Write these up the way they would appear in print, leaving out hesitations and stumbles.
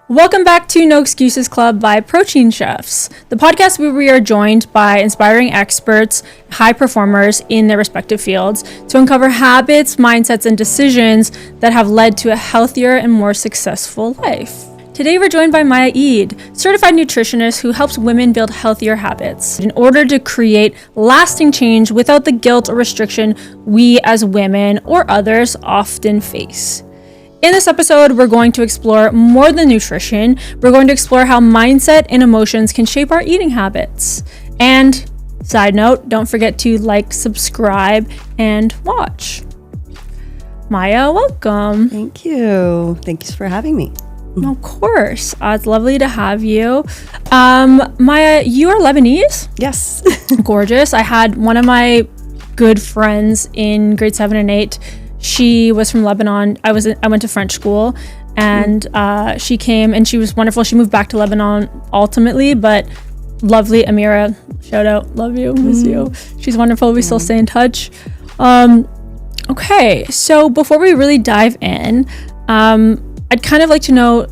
Welcome back to No Excuses Club by Protein Chefs, the podcast where we are joined by inspiring experts, high performers in their respective fields to uncover habits, mindsets, and decisions that have led to a healthier and more successful life. Today we're joined by Maya Eid, certified nutritionist who helps women build healthier habits in order to create lasting change without the guilt or restriction we as women or others often face. In this episode, we're going to explore more than nutrition. We're going to explore how mindset and emotions can shape our eating habits. And side note, don't forget to like, subscribe, and watch. Maya, welcome. Thank you. Thanks for having me. Of course. It's lovely to have you. Maya, you are Lebanese? Yes. Gorgeous. I had one of my good friends in grade 7 and 8. She was from Lebanon. I went to French school, and she came, and she was wonderful. She moved back to Lebanon ultimately, but lovely Amira, shout out, love you, miss you. She's wonderful. We still stay in touch. Okay, so before we really dive in, I'd kind of like to know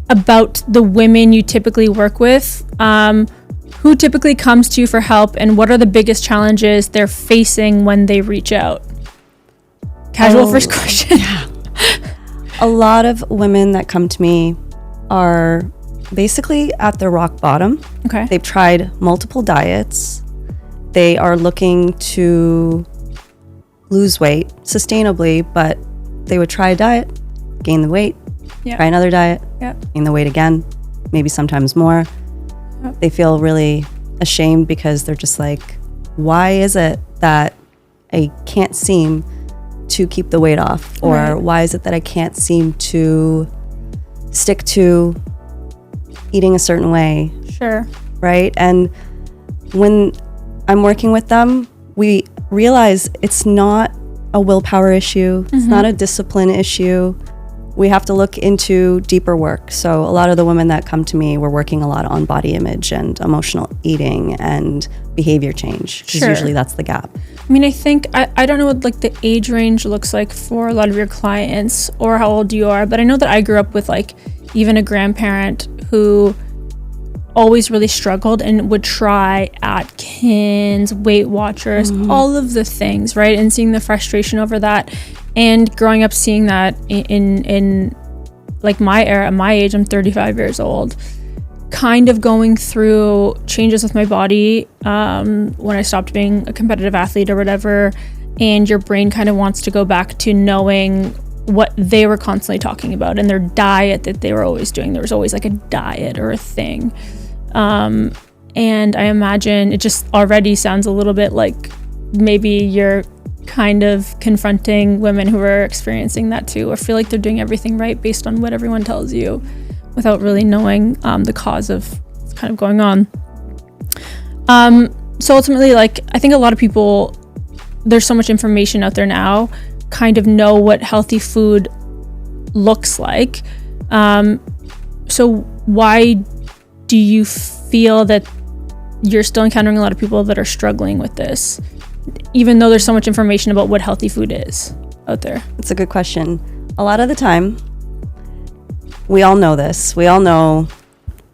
about the women you typically work with. Who typically comes to you for help, and what are the biggest challenges they're facing when they reach out? Casual first question. Yeah. A lot of women that come to me are basically at their rock bottom. Okay. They've tried multiple diets. They are looking to lose weight sustainably, but they would try a diet, gain the weight, try another diet, gain the weight again, maybe sometimes more. Yep. They feel really ashamed because they're just like, why is it that I can't seem to keep the weight off? Or why is it that I can't seem to stick to eating a certain way? Sure. Right? And when I'm working with them, we realize it's not a willpower issue. It's not a discipline issue. We have to look into deeper work. So a lot of the women that come to me, we're working a lot on body image and emotional eating and behavior change, because usually that's the gap. I mean, I think, I don't know what like the age range looks like for a lot of your clients or how old you are, but I know that I grew up with like even a grandparent who always really struggled and would try Atkins, Weight Watchers, all of the things, right? And seeing the frustration over that, and growing up seeing that in like my era, my age, I'm 35 years old, kind of going through changes with my body when I stopped being a competitive athlete or whatever, and your brain kind of wants to go back to knowing what they were constantly talking about and their diet that they were always doing. There was always like a diet or a thing. And I imagine it just already sounds a little bit like maybe you're kind of confronting women who are experiencing that too, or feel like they're doing everything right based on what everyone tells you without really knowing the cause of what's kind of going on. So ultimately, like, I think a lot of people, there's so much information out there now, kind of know what healthy food looks like. So why do you feel that you're still encountering a lot of people that are struggling with this, even though there's so much information about what healthy food is out there? It's a good question. A lot of the time, we all know this. We all know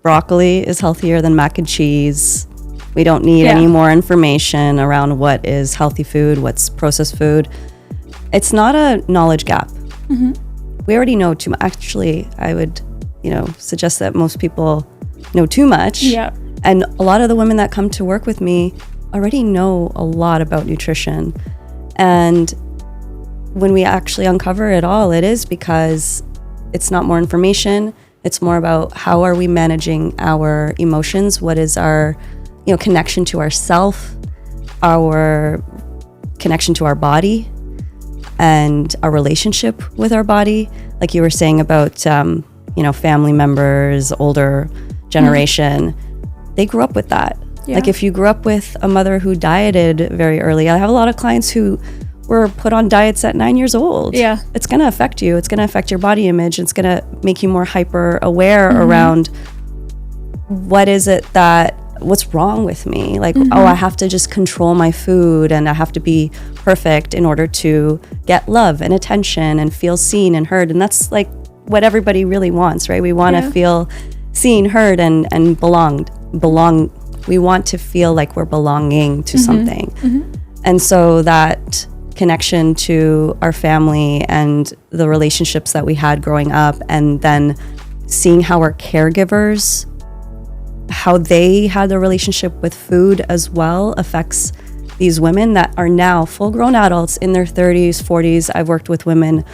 broccoli is healthier than mac and cheese. We don't need any more information around what is healthy food, what's processed food. It's not a knowledge gap. We already know too much. Actually, I would, suggest that most people know too much. Yeah. And a lot of the women that come to work with me already know a lot about nutrition. And when we actually uncover it all, it is because it's not more information. It's more about how are we managing our emotions? What is our, connection to ourself, our connection to our body, and our relationship with our body. Like you were saying about, family members, older generation, they grew up with that. Yeah. Like if you grew up with a mother who dieted very early, I have a lot of clients who were put on diets at 9 years old. Yeah. It's going to affect you. It's going to affect your body image. It's going to make you more hyper aware around what's wrong with me? Like, I have to just control my food and I have to be perfect in order to get love and attention and feel seen and heard. And that's like what everybody really wants, right? We want to feel seen, heard, and belong. We want to feel like we're belonging to something. And so that connection to our family and the relationships that we had growing up, and then seeing how our caregivers, how they had a relationship with food as well, affects these women that are now full-grown adults in their 30s, 40s. I've worked with women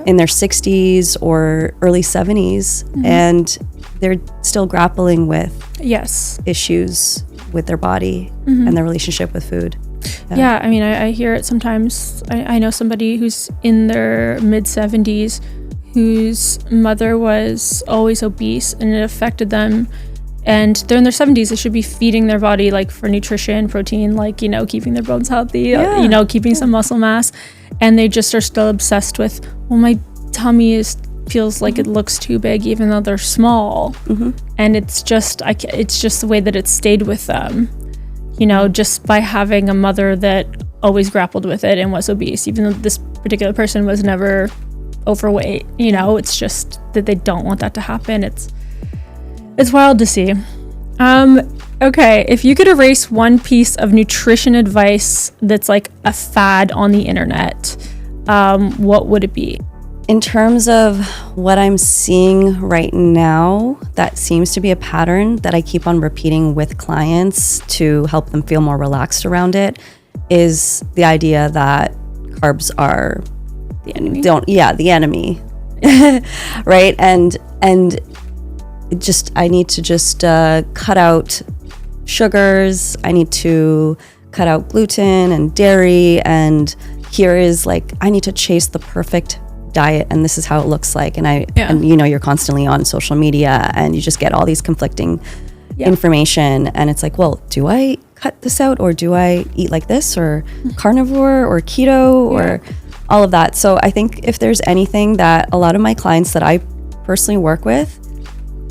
in their 60s or early 70s, and they're still grappling with issues with their body and their relationship with food. Yeah, I mean, I hear it sometimes. I know somebody who's in their mid-70s whose mother was always obese, and it affected them. And they're in their 70s. They should be feeding their body like for nutrition, protein, like, you know, keeping their bones healthy, you know, keeping some muscle mass. And they just are still obsessed with, well, my tummy feels like it looks too big, even though they're small. And it's just the way that it stayed with them, you know, just by having a mother that always grappled with it and was obese, even though this particular person was never overweight. You know, it's just that they don't want that to happen. It's wild to see. Okay, if you could erase one piece of nutrition advice that's like a fad on the internet, what would it be? In terms of what I'm seeing right now, that seems to be a pattern that I keep on repeating with clients to help them feel more relaxed around it, is the idea that carbs are the enemy. The enemy. Right? And I need to just cut out sugars. I need to cut out gluten and dairy. And here is like, I need to chase the perfect diet, and this is how it looks like. And you know, you're constantly on social media, and you just get all these conflicting information. And it's like, well, do I cut this out, or do I eat like this, or carnivore, or keto, or all of that? So I think if there's anything that a lot of my clients that I personally work with,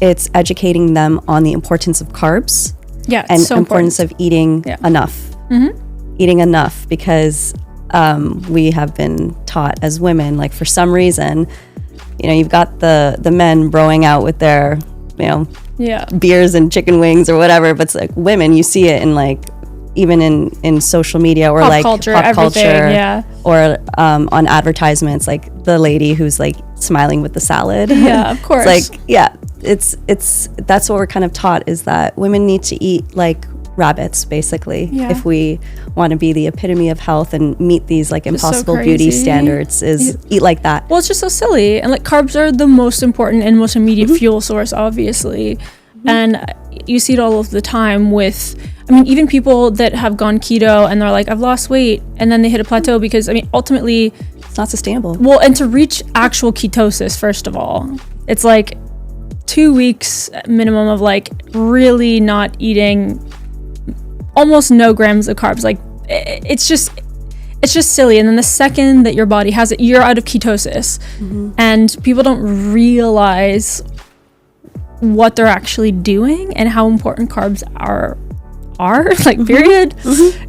it's educating them on the importance of carbs and so importance of eating enough. Eating enough, because we have been taught as women, like, for some reason, you know, you've got the men broing out with their, you know, beers and chicken wings or whatever, but it's like women, you see it in like, even in social media, or pop culture, or on advertisements, like the lady who's like smiling with the salad. Yeah, of course. It's like, it's that's what we're kind of taught, is that women need to eat like rabbits, basically, if we want to be the epitome of health and meet these like impossible beauty standards, is eat like that. Well, it's just so silly. And like, carbs are the most important and most immediate fuel source, obviously. And you see it all of the time with, I mean, even people that have gone keto and they're like, I've lost weight, and then they hit a plateau, because I mean, ultimately it's not sustainable. Well, and to reach actual ketosis, first of all, it's like 2 weeks minimum of like really not eating almost no grams of carbs. Like, it's just silly. And then the second that your body has it, you're out of ketosis. And people don't realize what they're actually doing and how important carbs are like, period.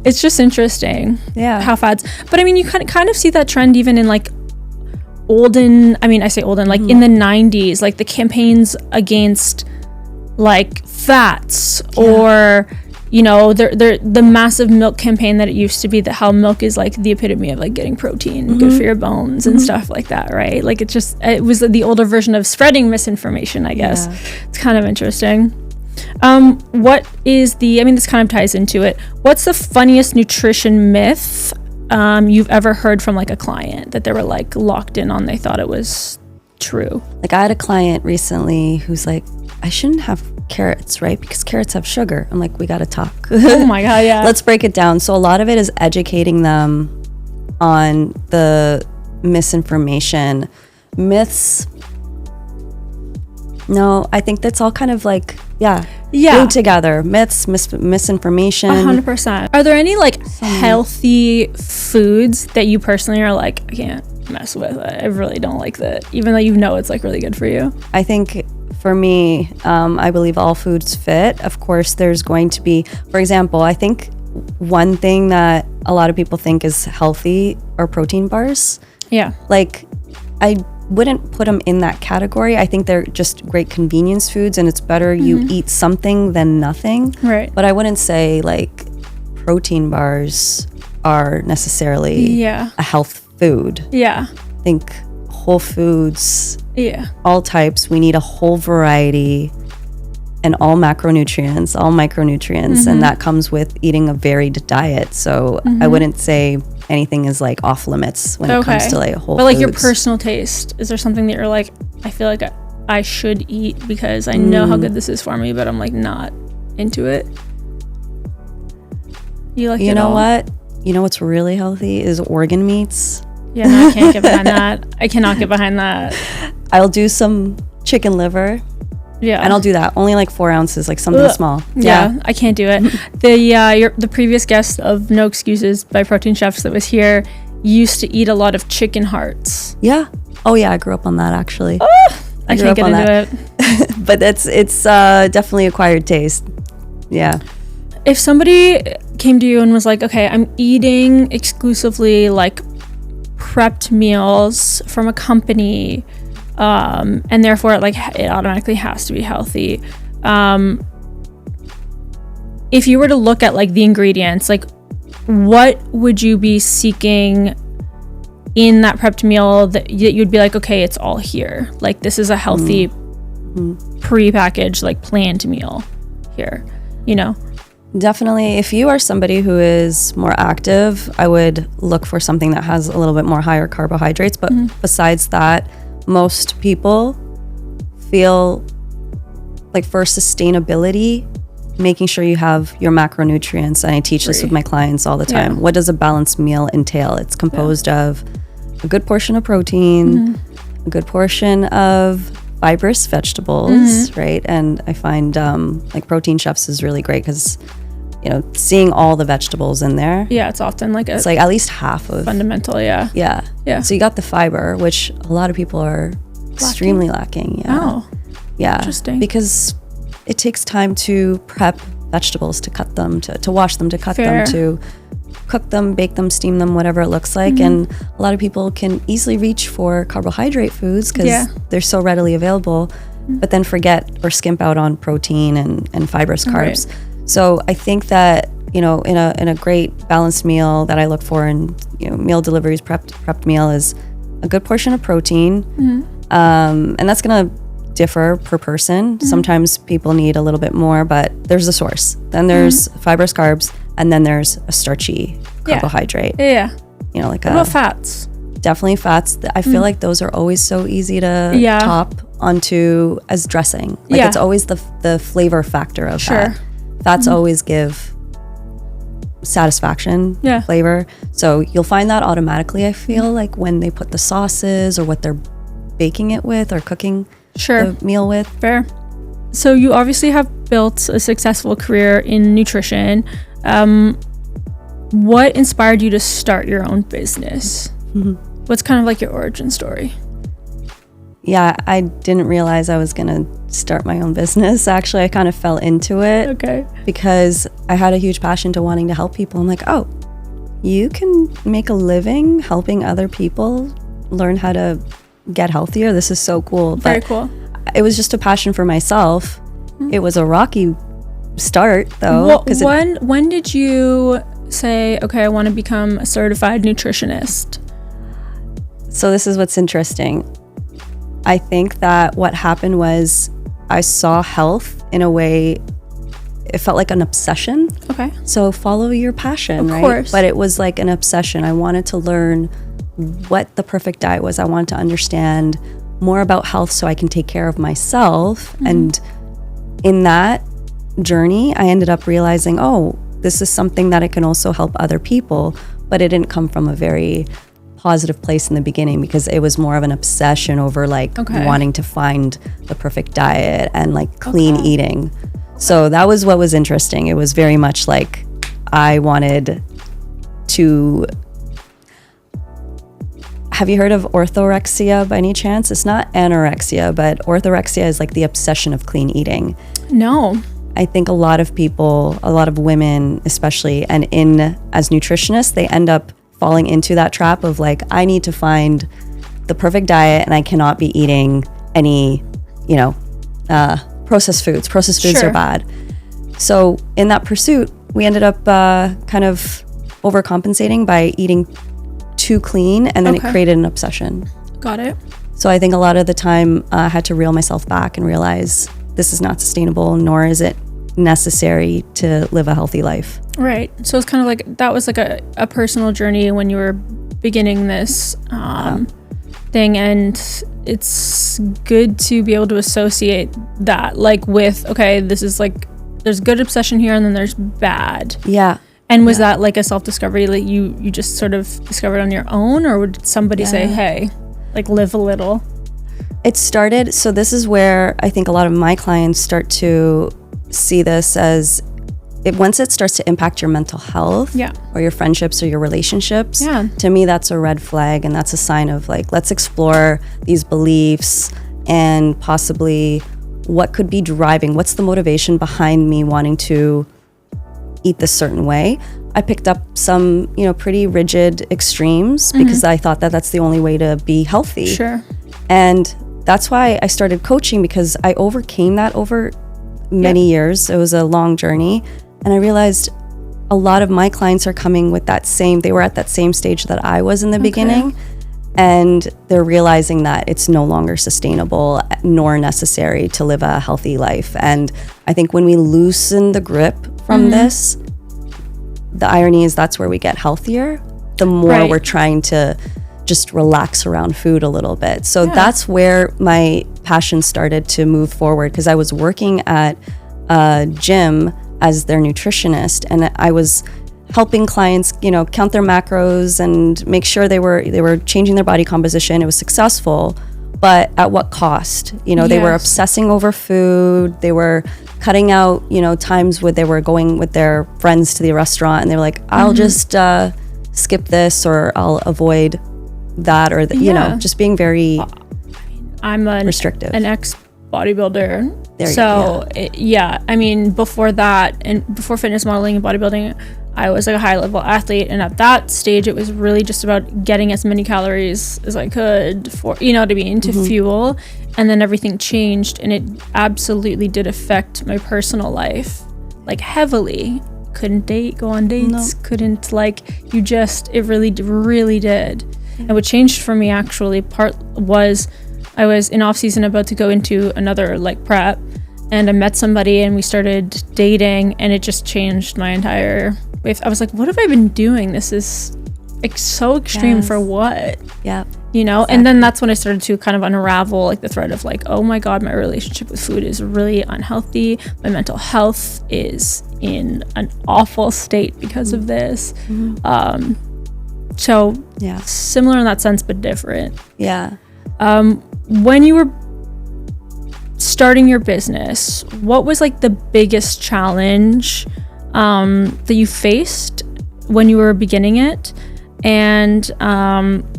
It's just interesting how fads. But I mean, you kind of see that trend even in like olden, I say olden, like in the 90s, like the campaigns against like fats, or you know, the massive milk campaign that it used to be, that how milk is like the epitome of like getting protein, good for your bones and stuff like that, right? Like, it was the older version of spreading misinformation, I guess. It's kind of interesting. What is this kind of ties into it. What's the funniest nutrition myth you've ever heard from like a client that they were like locked in on, they thought it was true? Like, I had a client recently who's like, I shouldn't have carrots, right? Because carrots have sugar. I'm like, we got to talk. Oh my God, yeah. Let's break it down. So a lot of it is educating them on the misinformation. Myths, no, I think that's all kind of like, glued together. Myths, misinformation. 100%. Are there any like healthy foods that you personally are like, I can't mess with it, I really don't like that, even though you know it's like really good for you? I think for me, I believe all foods fit. Of course, there's going to be, for example, I think one thing that a lot of people think is healthy are protein bars. Yeah. Like, wouldn't put them in that category. I think they're just great convenience foods, and it's better you eat something than nothing. Right. But I wouldn't say like protein bars are necessarily a health food. Yeah. I think whole foods, all types, we need a whole variety and all macronutrients, all micronutrients, and that comes with eating a varied diet. So I wouldn't say anything is like off limits when it comes to like whole But like foods. your personal taste, is there something that you're like, I feel like I should eat because I know how good this is for me, but I'm like not into it? You know what? You know what's really healthy is organ meats. Yeah, no, I can't get behind that. I cannot get behind that. I'll do some chicken liver. Yeah. And I'll do that. Only like 4 ounces, like something small. Yeah, I can't do it. The previous guest of No Excuses by Protein Chefs that was here used to eat a lot of chicken hearts. Yeah. Oh yeah, I grew up on that actually. I can't get into it. But it's definitely acquired taste. Yeah. If somebody came to you and was like, okay, I'm eating exclusively like prepped meals from a company, and therefore it automatically has to be healthy. If you were to look at like the ingredients, like what would you be seeking in that prepped meal that you'd be like, okay, it's all here. Like this is a healthy pre-packaged, like planned meal here, you know? Definitely. If you are somebody who is more active, I would look for something that has a little bit more higher carbohydrates. But besides that, most people feel like for sustainability, making sure you have your macronutrients. And I teach this with my clients all the time. Yeah. What does a balanced meal entail? It's composed of a good portion of protein, a good portion of fibrous vegetables, right? And I find like Protein Chefs is really great because, you know, seeing all the vegetables in there. Yeah, it's often like it's like at least half of fundamental. Yeah. So you got the fiber, which a lot of people are extremely lacking. Yeah. Oh. Yeah. Interesting. Because it takes time to prep vegetables, to cut them, to wash them, to cut them, to cook them, bake them, steam them, whatever it looks like. And a lot of people can easily reach for carbohydrate foods because they're so readily available, but then forget or skimp out on protein and fibrous carbs. So I think that, you know, in a great balanced meal that I look for in, you know, meal deliveries, prepped meal is a good portion of protein. And that's going to differ per person. Sometimes people need a little bit more, but there's a source. Then there's fibrous carbs, and then there's a starchy carbohydrate. Yeah. You know, like what about fats? Definitely fats. I feel like those are always so easy to top onto as dressing. Like it's always the flavor factor of that. Fats always give satisfaction, flavor. So you'll find that automatically, I feel like, when they put the sauces or what they're baking it with or cooking the meal with. Fair. So you obviously have built a successful career in nutrition. What inspired you to start your own business? What's kind of like your origin story? Yeah, I didn't realize I was going to start my own business. Actually, I kind of fell into it. Okay. Because I had a huge passion to wanting to help people. I'm like, oh, you can make a living helping other people learn how to get healthier. This is so cool. Very cool. It was just a passion for myself. It was a rocky start, though. When did you say, okay, I want to become a certified nutritionist? So this is what's interesting. I think that what happened was I saw health in a way, it felt like an obsession. Okay. So follow your passion, right? Of course. But it was like an obsession. I wanted to learn what the perfect diet was. I wanted to understand more about health so I can take care of myself. And in that journey, I ended up realizing, oh, this is something that I can also help other people. But it didn't come from a very positive place in the beginning because it was more of an obsession over like wanting to find the perfect diet and like clean eating. So that was what was interesting. It was very much like I wanted to. Have you heard of orthorexia by any chance? It's not anorexia, but orthorexia is like the obsession of clean eating. No. I think a lot of people, a lot of women especially, and as nutritionists, they end up falling into that trap of like, I need to find the perfect diet and I cannot be eating any, processed foods. Processed foods Sure. are bad. So in that pursuit, we ended up kind of overcompensating by eating too clean, and then Okay. it created an obsession. Got it. So I think a lot of the time I had to reel myself back and realize this is not sustainable, nor is it necessary to live a healthy life. Right. So it's kind of like that was like a personal journey when you were beginning this thing, and it's good to be able to associate that like with, okay, this is like there's good obsession here and then there's bad. Yeah. And was that like a self-discovery that you just sort of discovered on your own, or would somebody say, hey, like live a little? It started, so this is where I think a lot of my clients start to see this as once it starts to impact your mental health or your friendships or your relationships, to me that's a red flag, and that's a sign of like, let's explore these beliefs and possibly what could be driving, what's the motivation behind me wanting to eat this certain way. I picked up some, pretty rigid extremes because I thought that that's the only way to be healthy. Sure. And that's why I started coaching, because I overcame that over many years. It was a long journey. And I realized a lot of my clients are coming with they were at that same stage that I was in the beginning. And they're realizing that it's no longer sustainable nor necessary to live a healthy life. And I think when we loosen the grip from this, the irony is that's where we get healthier, the more we're trying to just relax around food a little bit. So that's where my passion started to move forward, because I was working at a gym as their nutritionist, and I was helping clients, count their macros and make sure they were changing their body composition. It was successful, but at what cost? They were obsessing over food. They were cutting out, times where they were going with their friends to the restaurant, and they were like, I'll just skip this, or I'll avoid that, or just being very I'm restrictive. An ex-bodybuilder. There I mean, before that, and before fitness modeling and bodybuilding, I was like a high-level athlete, and at that stage, it was really just about getting as many calories as I could for, to fuel. And then everything changed, and it absolutely did affect my personal life, like heavily. Couldn't go on dates, couldn't it really did. And what changed for me actually was I was in off season about to go into another prep, and I met somebody and we started dating, and it just changed my entire life. I was like, what have I been doing? This is so extreme for what? Yeah. Exactly. And then that's when I started to kind of unravel the thread of oh my God, my relationship with food is really unhealthy. My mental health is in an awful state because of this. So similar in that sense, but different. Yeah. When you were starting your business, what was the biggest challenge that you faced when you were beginning it? And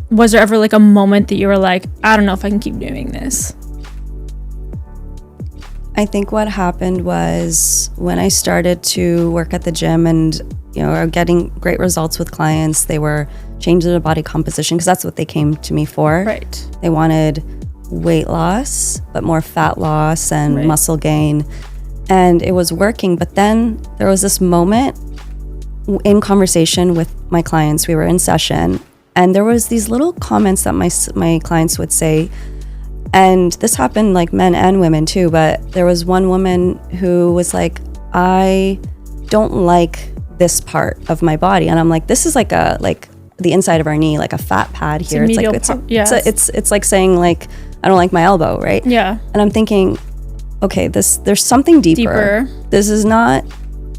was there ever a moment that you were like, I don't know if I can keep doing this? I think what happened was when I started to work at the gym and getting great results with clients, they were changing their body composition, because that's what they came to me for. Right. They wanted weight loss, but more fat loss and muscle gain. And it was working. But then there was this moment in conversation with my clients. We were in session, and there was these little comments that my clients would say. And this happened men and women too, but there was one woman who was like, I don't like this part of my body. And I'm like, this is the inside of our knee, a fat pad here. It's like saying I don't like my elbow, right? Yeah. And I'm thinking, okay, there's something deeper. This is not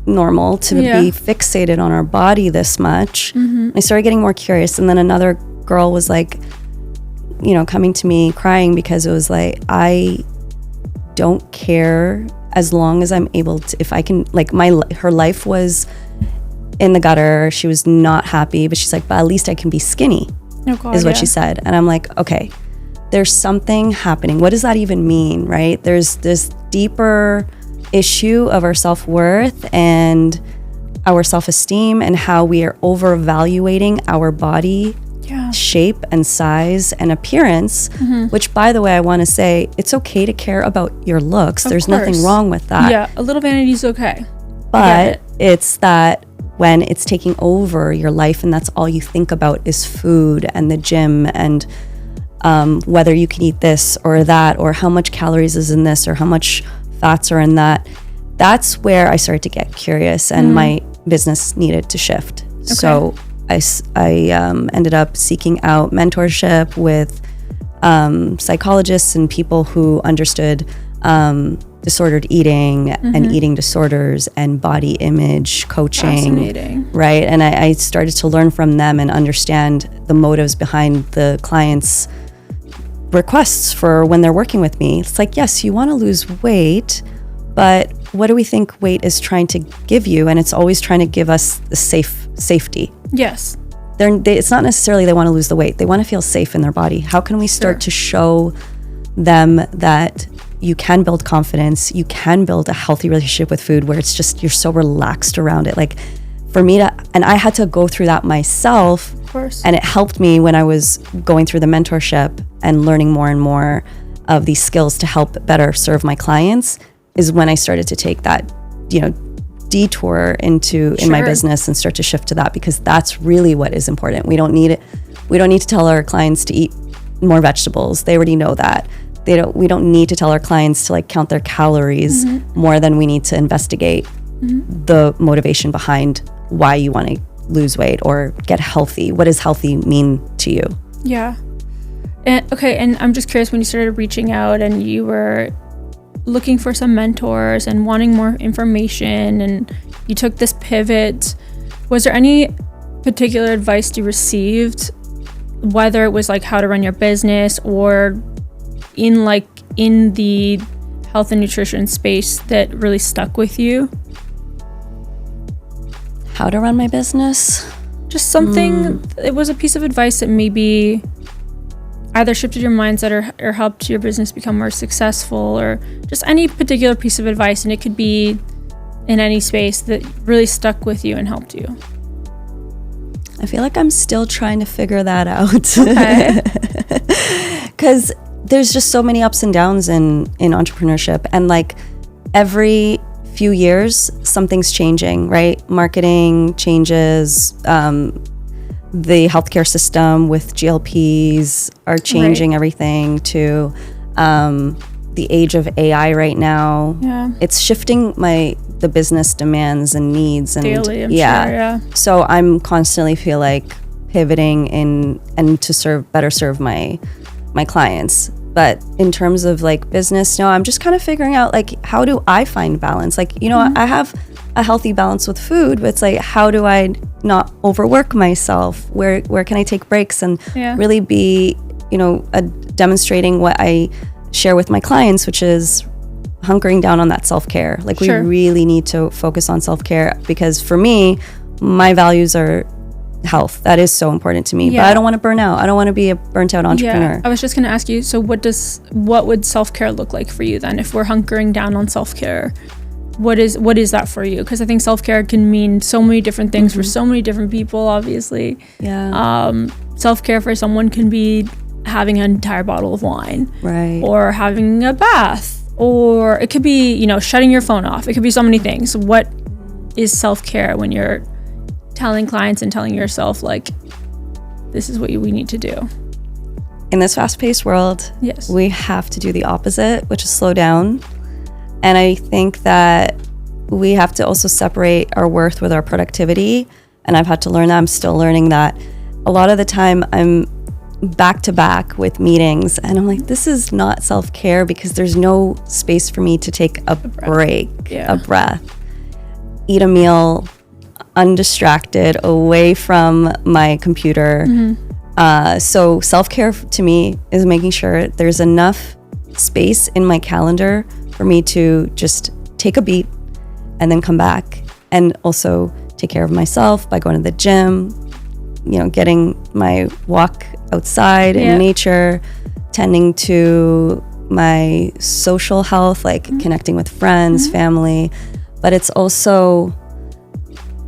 normal to be fixated on our body this much. I started getting more curious, and then another girl was coming to me crying, because it was I don't care as long as I'm able to, if I can, her life was in the gutter. She was not happy, but she's like, but at least I can be skinny, is what she said. And I'm like, okay, there's something happening. What does that even mean, right? There's this deeper issue of our self-worth and our self-esteem, and how we are over-evaluating our body shape and size and appearance, which, by the way, I want to say it's okay to care about your looks. There's nothing wrong with that. Yeah, a little vanity is okay. But it's that when it's taking over your life and that's all you think about is food and the gym and whether you can eat this or that or how much calories is in this or how much fats are in that, that's where I started to get curious and my business needed to shift. Okay. So I ended up seeking out mentorship with psychologists and people who understood disordered eating and eating disorders and body image coaching. Fascinating. Right. And I started to learn from them and understand the motives behind the clients' requests for when they're working with me. It's like, yes, you want to lose weight, but what do we think weight is trying to give you? And it's always trying to give us the safety. Yes. It's not necessarily they want to lose the weight. They want to feel safe in their body. How can we start to show them that you can build confidence, you can build a healthy relationship with food where it's just you're so relaxed around it? Like for me and I had to go through that myself. Of course. And it helped me when I was going through the mentorship and learning more and more of these skills to help better serve my clients is when I started to take that, detour in my business and start to shift to that, because that's really what is important. We don't need to tell our clients to eat more vegetables. They already know that. We don't need to tell our clients to count their calories more than we need to investigate the motivation behind why you want to lose weight or get healthy. What does healthy mean to you? Yeah. And I'm just curious, when you started reaching out and you were looking for some mentors and wanting more information and you took this pivot, was there any particular advice you received, whether it was how to run your business or in the health and nutrition space, that really stuck with you? How to run my business? Just something, it was a piece of advice that maybe either shifted your mindset or helped your business become more successful, or just any particular piece of advice, and it could be in any space that really stuck with you and helped you. I feel like I'm still trying to figure that out. Okay. Because there's just so many ups and downs in entrepreneurship, and every few years something's changing, right? Marketing changes, the healthcare system with GLPs are changing everything to the age of AI right now. Yeah. It's shifting the business demands and needs and daily, I'm sure, yeah. So I'm constantly feel like pivoting and to better serve my clients. But in terms of business, no, I'm just kind of figuring out how do I find balance? I have a healthy balance with food, but it's how do I not overwork myself? Where can I take breaks and really be, demonstrating what I share with my clients, which is hunkering down on that self-care. We really need to focus on self-care, because for me, my values are health. That is so important to me. But I don't want to burn out. I don't want to be a burnt out entrepreneur. Yeah. I was just going to ask you, so what would self-care look like for you then? If we're hunkering down on self-care, what is that for you? Because I think self-care can mean so many different things for so many different people, obviously. Yeah. Self-care for someone can be having an entire bottle of wine. Right. Or having a bath. Or it could be, shutting your phone off. It could be so many things. What is self-care when you're telling clients and telling yourself this is what we need to do? In this fast-paced world, yes, we have to do the opposite, which is slow down. And I think that we have to also separate our worth with our productivity. And I've had to learn that. I'm still learning that. A lot of the time I'm back to back with meetings and I'm this is not self-care, because there's no space for me to take a break, a breath, eat a meal undistracted, away from my computer. So self-care to me is making sure there's enough space in my calendar for me to just take a beat and then come back, and also take care of myself by going to the gym, getting my walk outside in nature, tending to my social health, connecting with friends, family, but it's also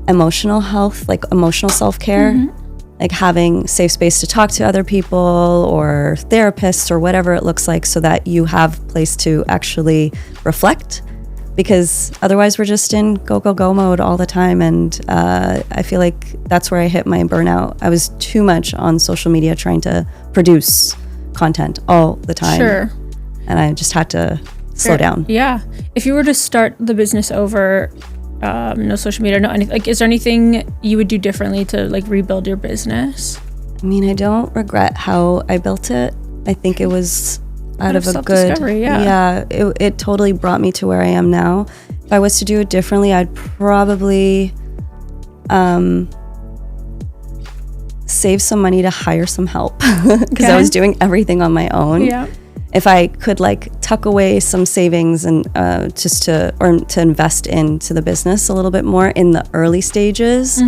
emotional health, emotional self-care. like having safe space to talk to other people or therapists or whatever it looks like, so that you have place to actually reflect, because otherwise we're just in go mode all the time. And I feel like that's where I hit my burnout. I was too much on social media trying to produce content all the time. Sure. And I just had to slow down. Yeah. If you were to start the business over, no social media, no anything, like, is there anything you would do differently to like rebuild your business? I mean, I don't regret how I built it. I think it was out of a good, it totally brought me to where I am now. If I was to do it differently, I'd probably save some money to hire some help, because I was doing everything on my own. Yeah. If I could like tuck away some savings and to invest into the business a little bit more in the early stages,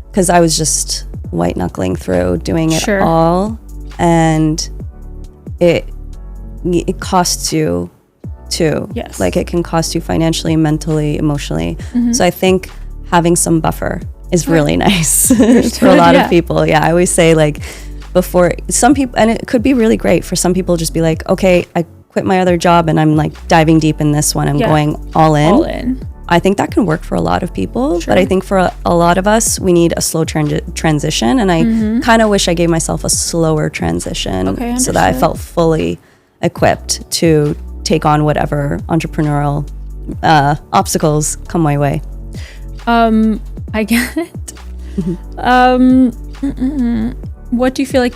because I was just white knuckling through doing it all, and it costs you too. Yes. Like, it can cost you financially, mentally, emotionally. So I think having some buffer is really nice for a lot of people. Yeah, I always say, like, before some people, and it could be really great for some people, just be like, okay, I quit my other job and I'm like diving deep in this one. I'm going all in. I think that can work for a lot of people, but I think for a lot of us, we need a slow transition. And I kind of wish I gave myself a slower transition, so that I felt fully equipped to take on whatever entrepreneurial obstacles come my way. I get it. What do you feel like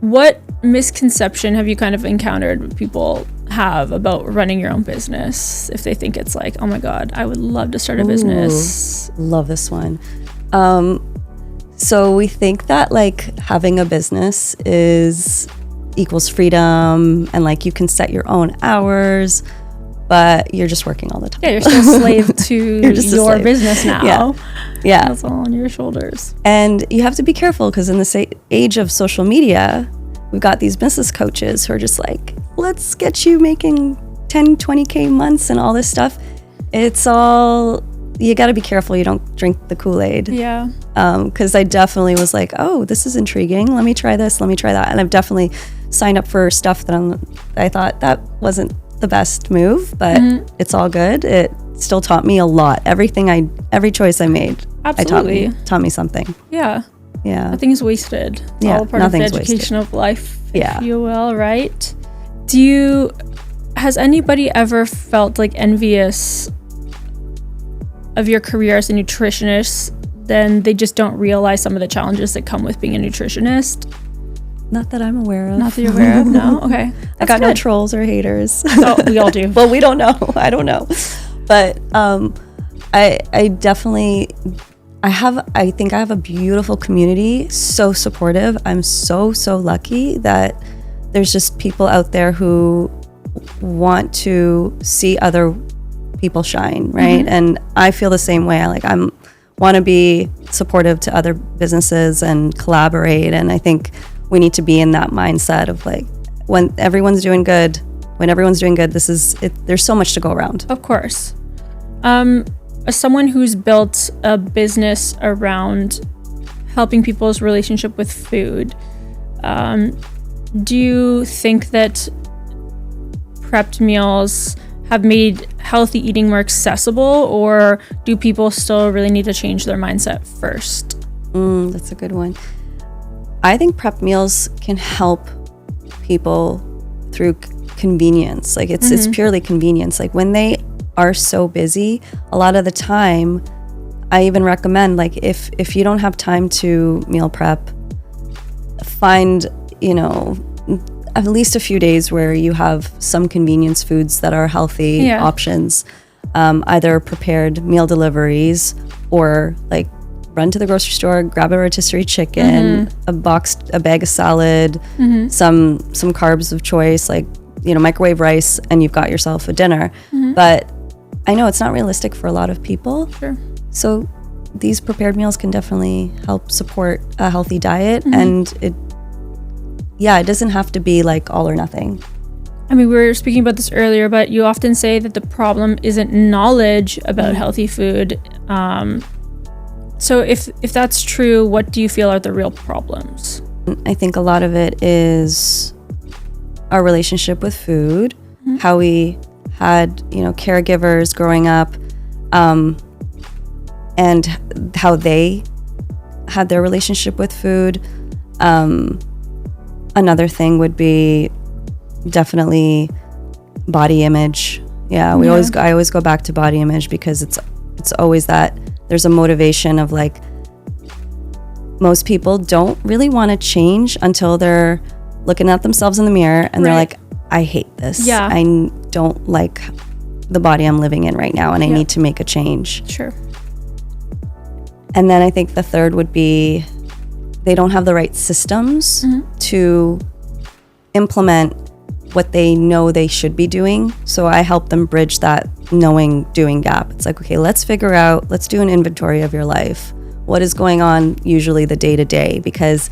what misconception have you kind of encountered people have about running your own business, if they think it's like, oh my God, I would love to start a business? Love this one. So we think that like having a business equals freedom, and like you can set your own hours, but you're just working all the time. Yeah, you're still a slave to your business now. Yeah. That's all on your shoulders. And you have to be careful, because in this age of social media, we've got these business coaches who are just like, let's get you making 10, 20K months and all this stuff. It's all, you got to be careful you don't drink the Kool-Aid. Yeah. Because I definitely was like, oh, this is intriguing. Let me try this. Let me try that. And I've definitely signed up for stuff that I thought that wasn't the best move, but it's all good. It still taught me a lot. Every choice I made, absolutely taught me something. Yeah. Nothing is wasted. It's all part of the education of life, if you will, right? Has anybody ever felt like envious of your career as a nutritionist, then they just don't realize some of the challenges that come with being a nutritionist? Not that I'm aware of. Not that you're aware of? No? Okay. I got no trolls or haters. Oh, we all do. Well, we don't know. I don't know. But I definitely, I think I have a beautiful community, so supportive. I'm so lucky that there's just people out there who want to see other people shine, right? And I feel the same way. I want to be supportive to other businesses and collaborate. And I think we need to be in that mindset of like, when everyone's doing good, this is it. There's so much to go around. Of course. As someone who's built a business around helping people's relationship with food, do you think that prepped meals have made healthy eating more accessible, or do people still really need to change their mindset first? That's a good one. I think prep meals can help people through convenience. Like it's purely convenience. Like when they are so busy, a lot of the time, I even recommend, like if you don't have time to meal prep, find, at least a few days where you have some convenience foods that are healthy options, either prepared meal deliveries or like run to the grocery store, grab a rotisserie chicken, a bag of salad, some carbs of choice, like, microwave rice, and you've got yourself a dinner. But I know it's not realistic for a lot of people. Sure. So these prepared meals can definitely help support a healthy diet. And it doesn't have to be like all or nothing. I mean, we were speaking about this earlier, but you often say that the problem isn't knowledge about healthy food. So if that's true, what do you feel are the real problems? I think a lot of it is our relationship with food, how we had, caregivers growing up, and how they had their relationship with food. Another thing would be definitely body image. I always go back to body image because it's always that there's a motivation of like, most people don't really want to change until they're looking at themselves in the mirror and they're like, I hate this. I don't like the body I'm living in right now, and I need to make a change. Sure. And then I think the third would be they don't have the right systems to implement what they know they should be doing. So I help them bridge that knowing doing gap. It's like, okay, let's do an inventory of your life. What is going on usually the day to day? Because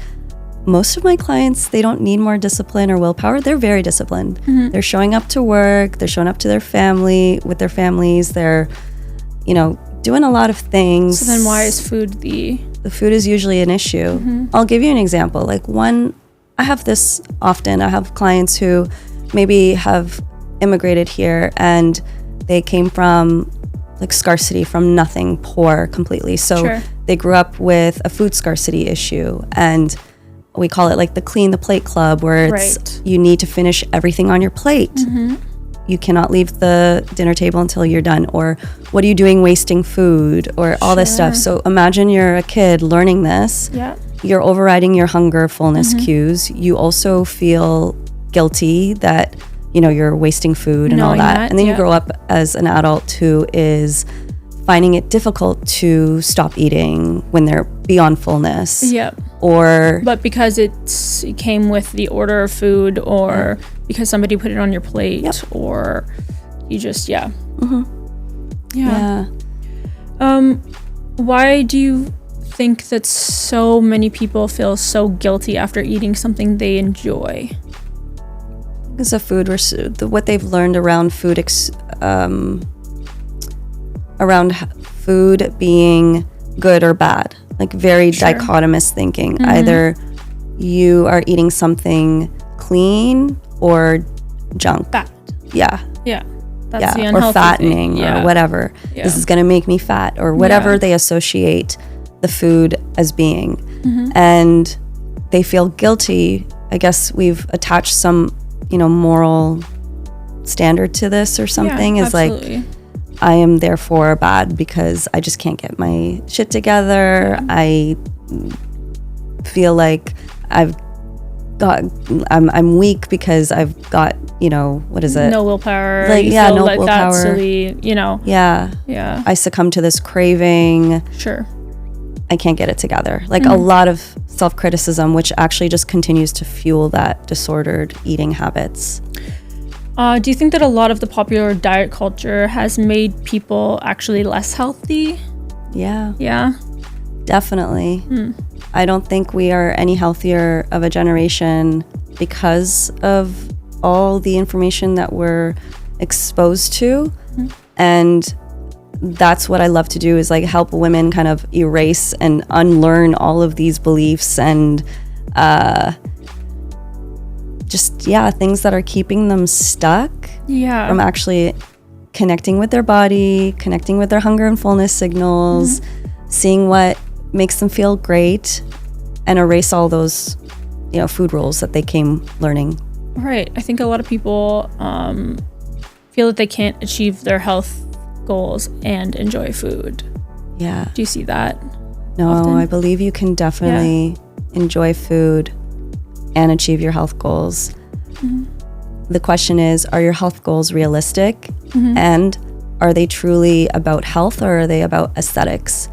most of my clients, they don't need more discipline or willpower. They're very disciplined. They're showing up to work. They're showing up to their family, with their families. They're, doing a lot of things. So then why is food the food is usually an issue. I'll give you an example. Like I have this often. I have clients who maybe have immigrated here and they came from like scarcity, from nothing, poor completely. So they grew up with a food scarcity issue, and we call it like the clean the plate club, where it's you need to finish everything on your plate. You cannot leave the dinner table until you're done, or what are you doing wasting food, or all this stuff. So imagine you're a kid learning this. You're overriding your hunger, fullness cues. You also feel guilty that you're wasting food and all that. And then you grow up as an adult who is finding it difficult to stop eating when they're beyond fullness. But because it came with the order of food, or because somebody put it on your plate, or you just why do you think that so many people feel so guilty after eating something they enjoy? Because of food, what they've learned around food, around food being good or bad, like very dichotomous thinking. Either you are eating something clean or junk. Fat. That's the or fattening thing. or whatever. This is going to make me fat, or whatever they associate the food as being. And they feel guilty. I guess we've attached some moral standard to this or something. Is like, I am therefore bad because I just can't get my shit together. I feel like I'm weak because I've got, what is it? No willpower. Like, no willpower. That silly, I succumb to this craving. I can't get it together. Like a lot of self-criticism, which actually just continues to fuel that disordered eating habits. Do you think that a lot of the popular diet culture has made people actually less healthy? Yeah. Definitely. I don't think we are any healthier of a generation because of all the information that we're exposed to. And that's what I love to do, is like help women kind of erase and unlearn all of these beliefs and things that are keeping them stuck from actually connecting with their body, connecting with their hunger and fullness signals, seeing what makes them feel great, and erase all those food rules that they came learning. Right. I think a lot of people feel that they can't achieve their health goals and enjoy food. Do you see that? No, often? I believe you can definitely enjoy food and achieve your health goals. The question is, are your health goals realistic? And are they truly about health, or are they about aesthetics?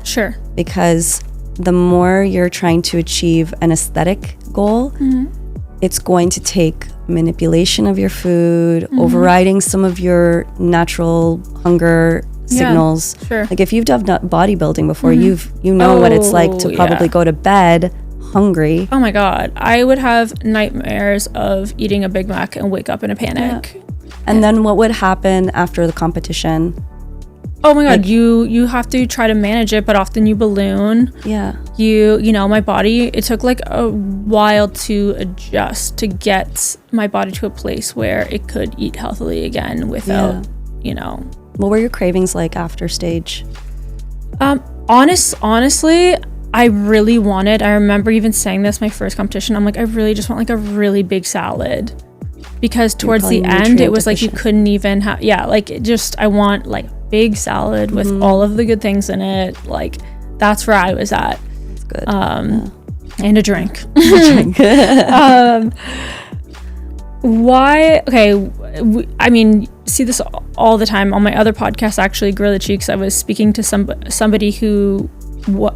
Because the more you're trying to achieve an aesthetic goal, it's going to take manipulation of your food, overriding some of your natural hunger signals. Like if you've done bodybuilding before, you know what it's like to probably go to bed hungry. Oh my God. I would have nightmares of eating a Big Mac and wake up in a panic. And then what would happen after the competition? Oh my God, you have to try to manage it, but often you balloon. Yeah. You know, my body, it took like a while to adjust to get my body to a place where it could eat healthily again without, you know. What were your cravings like after stage? Honestly, I remember even saying this my first competition, I'm like, I really just want like a really big salad. Because towards the end, it was like you couldn't even have, I want like big salad with all of the good things in it. Like, that's where I was at. That's good. And a drink. Why? Okay, I mean, see this all the time on my other podcast, actually, Gorilla Cheeks. I was speaking to somebody who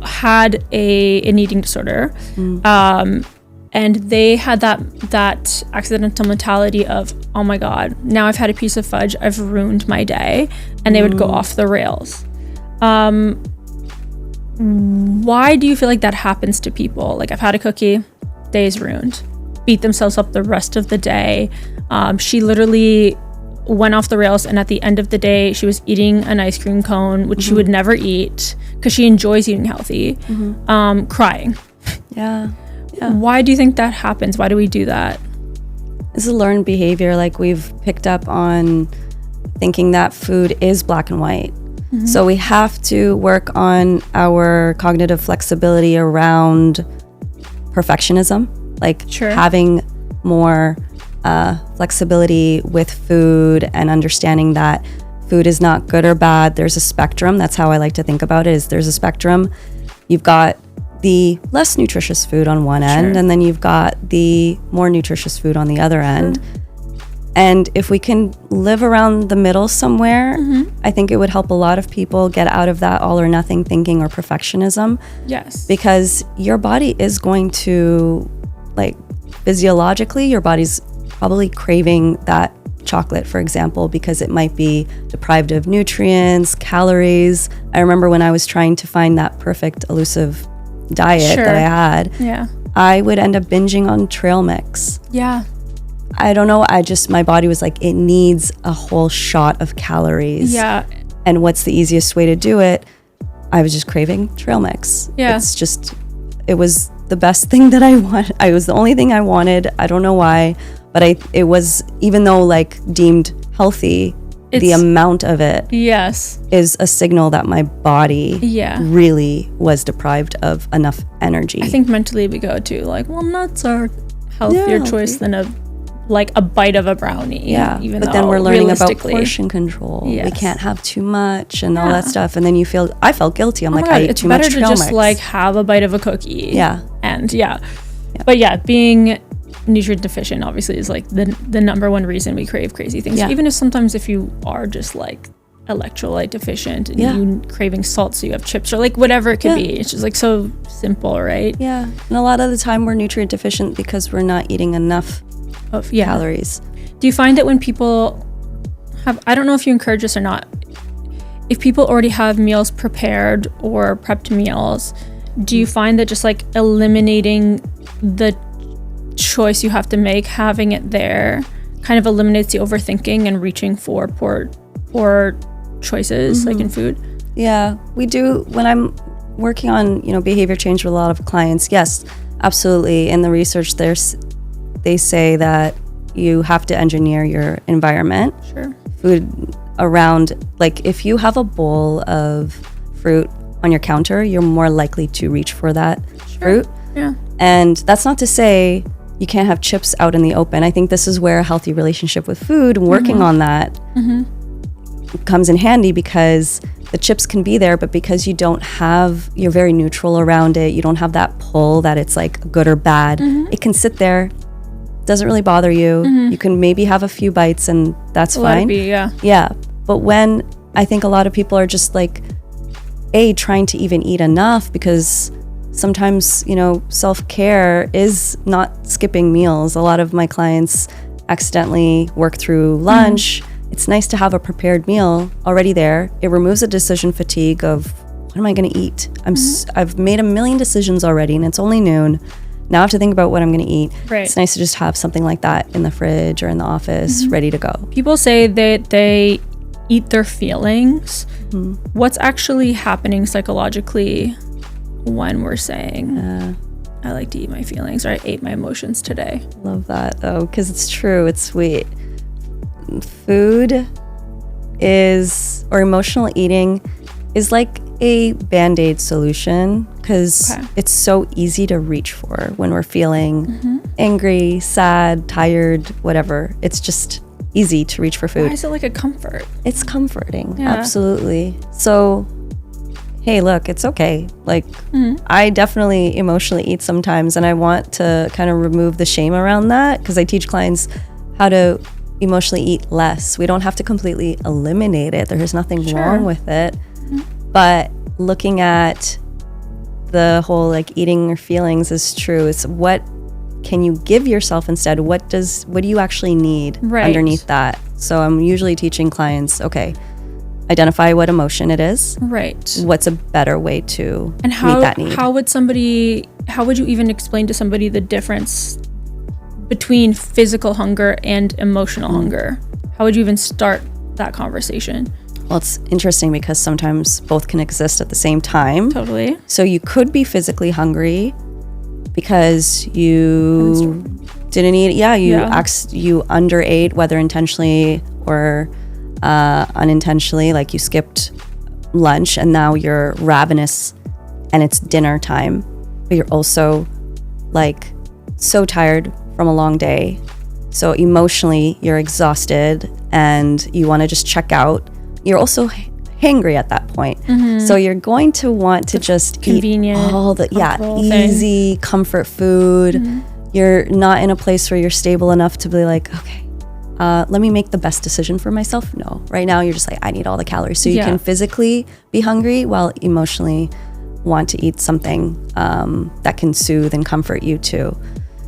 had an eating disorder. And they had that accidental mentality of, oh my God, now I've had a piece of fudge, I've ruined my day. And they would go off the rails. Why do you feel like that happens to people? Like, I've had a cookie, day's ruined. Beat themselves up the rest of the day. She literally went off the rails, and at the end of the day, she was eating an ice cream cone, which she would never eat because she enjoys eating healthy, crying. Yeah. Why do you think that happens? Why do we do that? It's a learned behavior. Like, we've picked up on thinking that food is black and white. So we have to work on our cognitive flexibility around perfectionism, like having more flexibility with food and understanding that food is not good or bad. There's a spectrum. That's how I like to think about it, is there's a spectrum. You've got the less nutritious food on one end, and then you've got the more nutritious food on the other end. And if we can live around the middle somewhere, I think it would help a lot of people get out of that all or nothing thinking or perfectionism. Yes. Because your body is going to, like, physiologically, your body's probably craving that chocolate, for example, because it might be deprived of nutrients, calories. I remember when I was trying to find that perfect elusive diet that I had, I would end up binging on trail mix. I don't know, my body was like, it needs a whole shot of calories. And what's the easiest way to do it? I was just craving trail mix. It was the best thing that I want. It was the only thing I wanted. I don't know why, but it was, even though like deemed healthy, the amount of it is a signal that my body really was deprived of enough energy. I think mentally we go to like, well, nuts are healthier choice than a bite of a brownie. Even but then we're learning about portion control. We can't have too much and all that stuff. And then I felt guilty. I'm like, I ate too much trail mix. It's better to just like have a bite of a cookie. But being nutrient deficient obviously is like the number one reason we crave crazy things. Even if sometimes if you are just like electrolyte deficient and you craving salt, so you have chips or like whatever it could be. It's just like so simple, right? And a lot of the time we're nutrient deficient because we're not eating enough of calories. Do you find that when people have, I don't know if you encourage this or not, if people already have meals prepared or prepped meals, do you find that just like eliminating the choice you have to make, having it there kind of eliminates the overthinking and reaching for poor choices like in food? We do. When I'm working on behavior change with a lot of clients, yes, absolutely. In the research they say that you have to engineer your environment. Food around, like if you have a bowl of fruit on your counter, you're more likely to reach for that fruit. And that's not to say you can't have chips out in the open. I think this is where a healthy relationship with food, working on that, comes in handy, because the chips can be there, but because you're very neutral around it, you don't have that pull that it's like good or bad. It can sit there, doesn't really bother you. You can maybe have a few bites and that's fine. Let it be, But when I think a lot of people are just like, trying to even eat enough, because sometimes, self-care is not skipping meals. A lot of my clients accidentally work through lunch. It's nice to have a prepared meal already there. It removes a decision fatigue of, what am I going to eat? I've made a million decisions already and it's only noon. Now I have to think about what I'm going to eat. It's nice to just have something like that in the fridge or in the office ready to go. People say that they eat their feelings, what's actually happening psychologically when we're saying, I like to eat my feelings, or I ate my emotions today? Love that, though, because it's true. It's sweet. Food is, or emotional eating is like a Band-Aid solution, because it's so easy to reach for when we're feeling angry, sad, tired, whatever. It's just easy to reach for food. Why is it like a comfort? It's comforting. Absolutely. So, hey, look, it's okay. Like, I definitely emotionally eat sometimes, and I want to kind of remove the shame around that, because I teach clients how to emotionally eat less. We don't have to completely eliminate it. There's nothing wrong with it. But looking at the whole like eating your feelings is true. It's what can you give yourself instead? What do you actually need underneath that? So I'm usually teaching clients, okay, identify what emotion it is. Right. What's a better way to meet that need? How would you even explain to somebody the difference between physical hunger and emotional hunger? How would you even start that conversation? Well, it's interesting because sometimes both can exist at the same time. Totally. So you could be physically hungry because you didn't eat. You underate, whether intentionally or unintentionally. Like you skipped lunch and now you're ravenous and it's dinner time. But you're also like so tired from a long day. So emotionally, you're exhausted and you want to just check out. You're also hangry at that point. So you're going to want to just eat all the easy comfort food. You're not in a place where you're stable enough to be like, okay, let me make the best decision for myself. No, right now you're just like, I need all the calories. So you can physically be hungry while emotionally want to eat something that can soothe and comfort you too.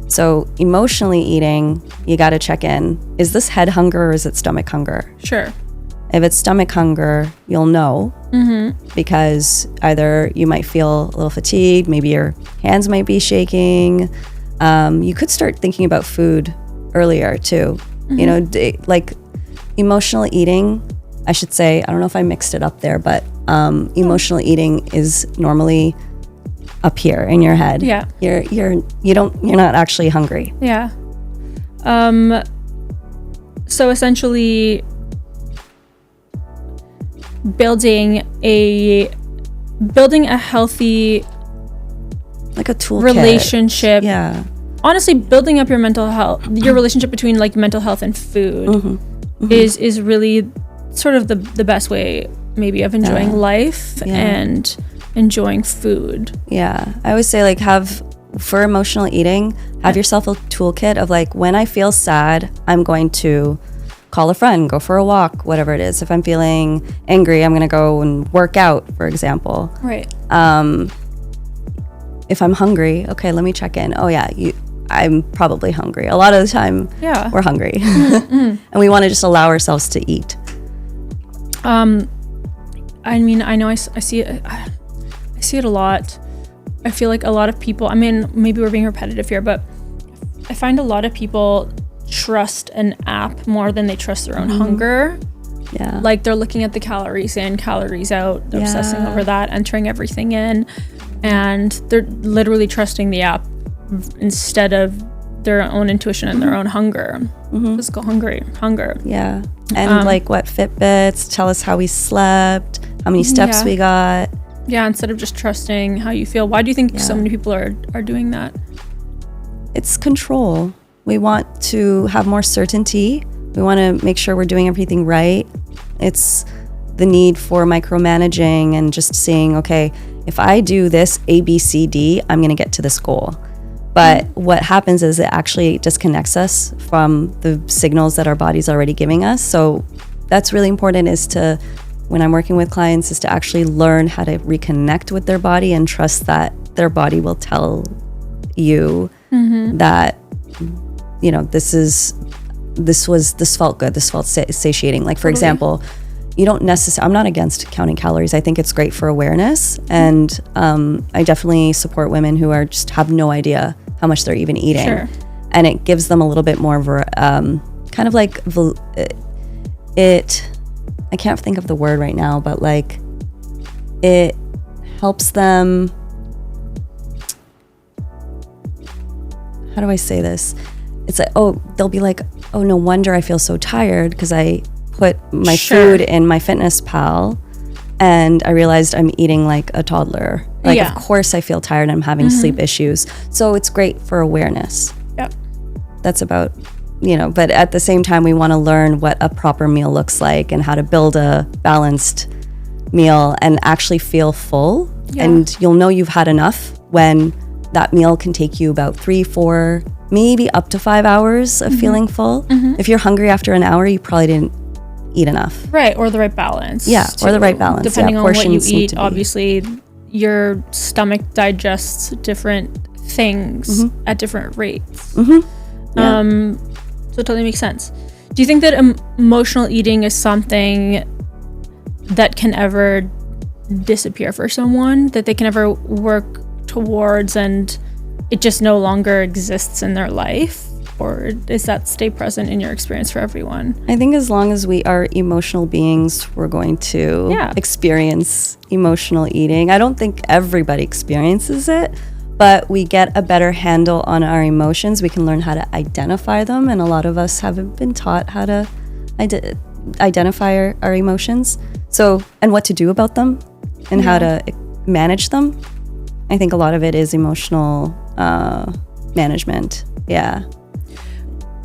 So emotionally eating, you got to check in. Is this head hunger or is it stomach hunger? Sure. If it's stomach hunger, you'll know because either you might feel a little fatigued, maybe your hands might be shaking. You could start thinking about food earlier too. You know, like emotional eating, I should say, I don't know if I mixed it up there, but emotional eating is normally up here in your head. Yeah. You're not actually hungry. Yeah. So essentially building a healthy like a toolkit relationship. Yeah. Honestly, building up your mental health, your relationship between like mental health and food is really sort of the best way maybe of enjoying life and enjoying food. Yeah. I always say like for emotional eating, have yourself a toolkit of like, when I feel sad, I'm going to call a friend, go for a walk, whatever it is. If I'm feeling angry, I'm going to go and work out, for example. Right. If I'm hungry, okay, let me check in. Oh yeah, I'm probably hungry. A lot of the time, we're hungry. And we want to just allow ourselves to eat. I mean, I know I see it. I see it a lot. I feel like a lot of people, I mean, maybe we're being repetitive here, but I find a lot of people trust an app more than they trust their own hunger. Yeah. Like they're looking at the calories in, calories out, they're obsessing over that, entering everything in, and they're literally trusting the app instead of their own intuition and their own hunger. Physical hunger. Yeah. And like what Fitbits tell us how we slept, how many steps we got. Yeah, instead of just trusting how you feel. Why do you think so many people are doing that? It's control. We want to have more certainty. We want to make sure we're doing everything right. It's the need for micromanaging and just seeing, okay, if I do this A, B, C, D, I'm going to get to this goal. But what happens is it actually disconnects us from the signals that our body's already giving us. So that's really important, is to, when I'm working with clients, is to actually learn how to reconnect with their body and trust that their body will tell you that, you know, this felt good, this felt satiating. Like, for example, you don't necessarily, I'm not against counting calories. I think it's great for awareness. And I definitely support women who are just have no idea how much they're even eating. Sure. And it gives them a little bit more kind of like it I can't think of the word right now, but like it helps them. How do I say this? It's like, oh, they'll be like, oh, no wonder I feel so tired because I put my food in my Fitness Pal and I realized I'm eating like a toddler. Like, of course I feel tired and I'm having sleep issues. So it's great for awareness. Yep. That's about, but at the same time, we want to learn what a proper meal looks like and how to build a balanced meal and actually feel full. Yeah. And you'll know you've had enough when that meal can take you about 3, 4, maybe up to 5 hours of feeling full. If you're hungry after an hour, you probably didn't eat enough. Right, or the right balance. Yeah, or the right balance. Depending on what you eat, obviously, your stomach digests different things at different rates. So it totally makes sense. Do you think that emotional eating is something that can ever disappear for someone, that they can ever work towards and it just no longer exists in their life? Or does that stay present in your experience for everyone? I think as long as we are emotional beings, we're going to experience emotional eating. I don't think everybody experiences it, but we get a better handle on our emotions. We can learn how to identify them, and a lot of us haven't been taught how to identify our emotions. So, and what to do about them and how to manage them. I think a lot of it is emotional management. Yeah.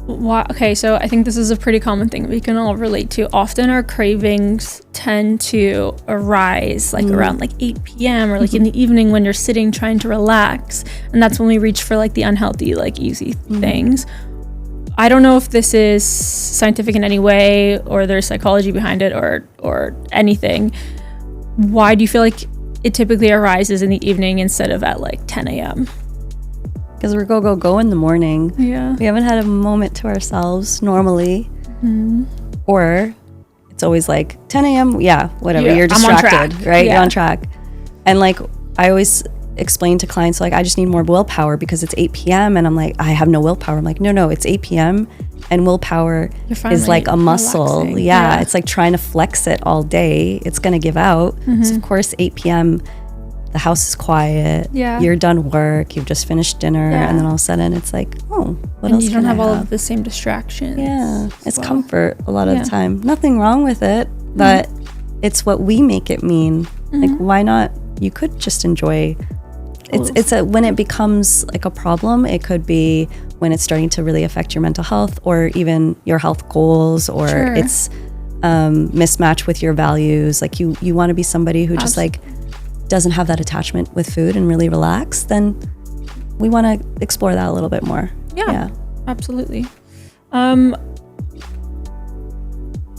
Okay, so I think this is a pretty common thing we can all relate to. Often our cravings tend to arise like around like 8 p.m. or like in the evening when you're sitting trying to relax. And that's when we reach for like the unhealthy, like easy things. I don't know if this is scientific in any way or there's psychology behind it or anything. Why do you feel like it typically arises in the evening instead of at like 10 a.m.? Because we're go in the morning. Yeah. We haven't had a moment to ourselves normally. Or it's always like 10 a.m. Yeah, whatever. You're distracted, right? You're on track. And like I always explain to clients, like, I just need more willpower because it's 8 p.m. And I'm like, I have no willpower. I'm like, no, it's 8 p.m. and willpower is like a muscle. Yeah, it's like trying to flex it all day. It's going to give out. So of course, 8 p.m., the house is quiet. Yeah. You're done work. You've just finished dinner. Yeah. And then all of a sudden it's like, oh, what else? You don't have all of the same distractions. Yeah. It's comfort a lot of the time. Nothing wrong with it, but it's what we make it mean. Like, why not? You could just enjoy. When it becomes like a problem, it could be when it's starting to really affect your mental health or even your health goals, or it's mismatch with your values. Like you want to be somebody who just like doesn't have that attachment with food and really relax, then we want to explore that a little bit more. Yeah. Absolutely.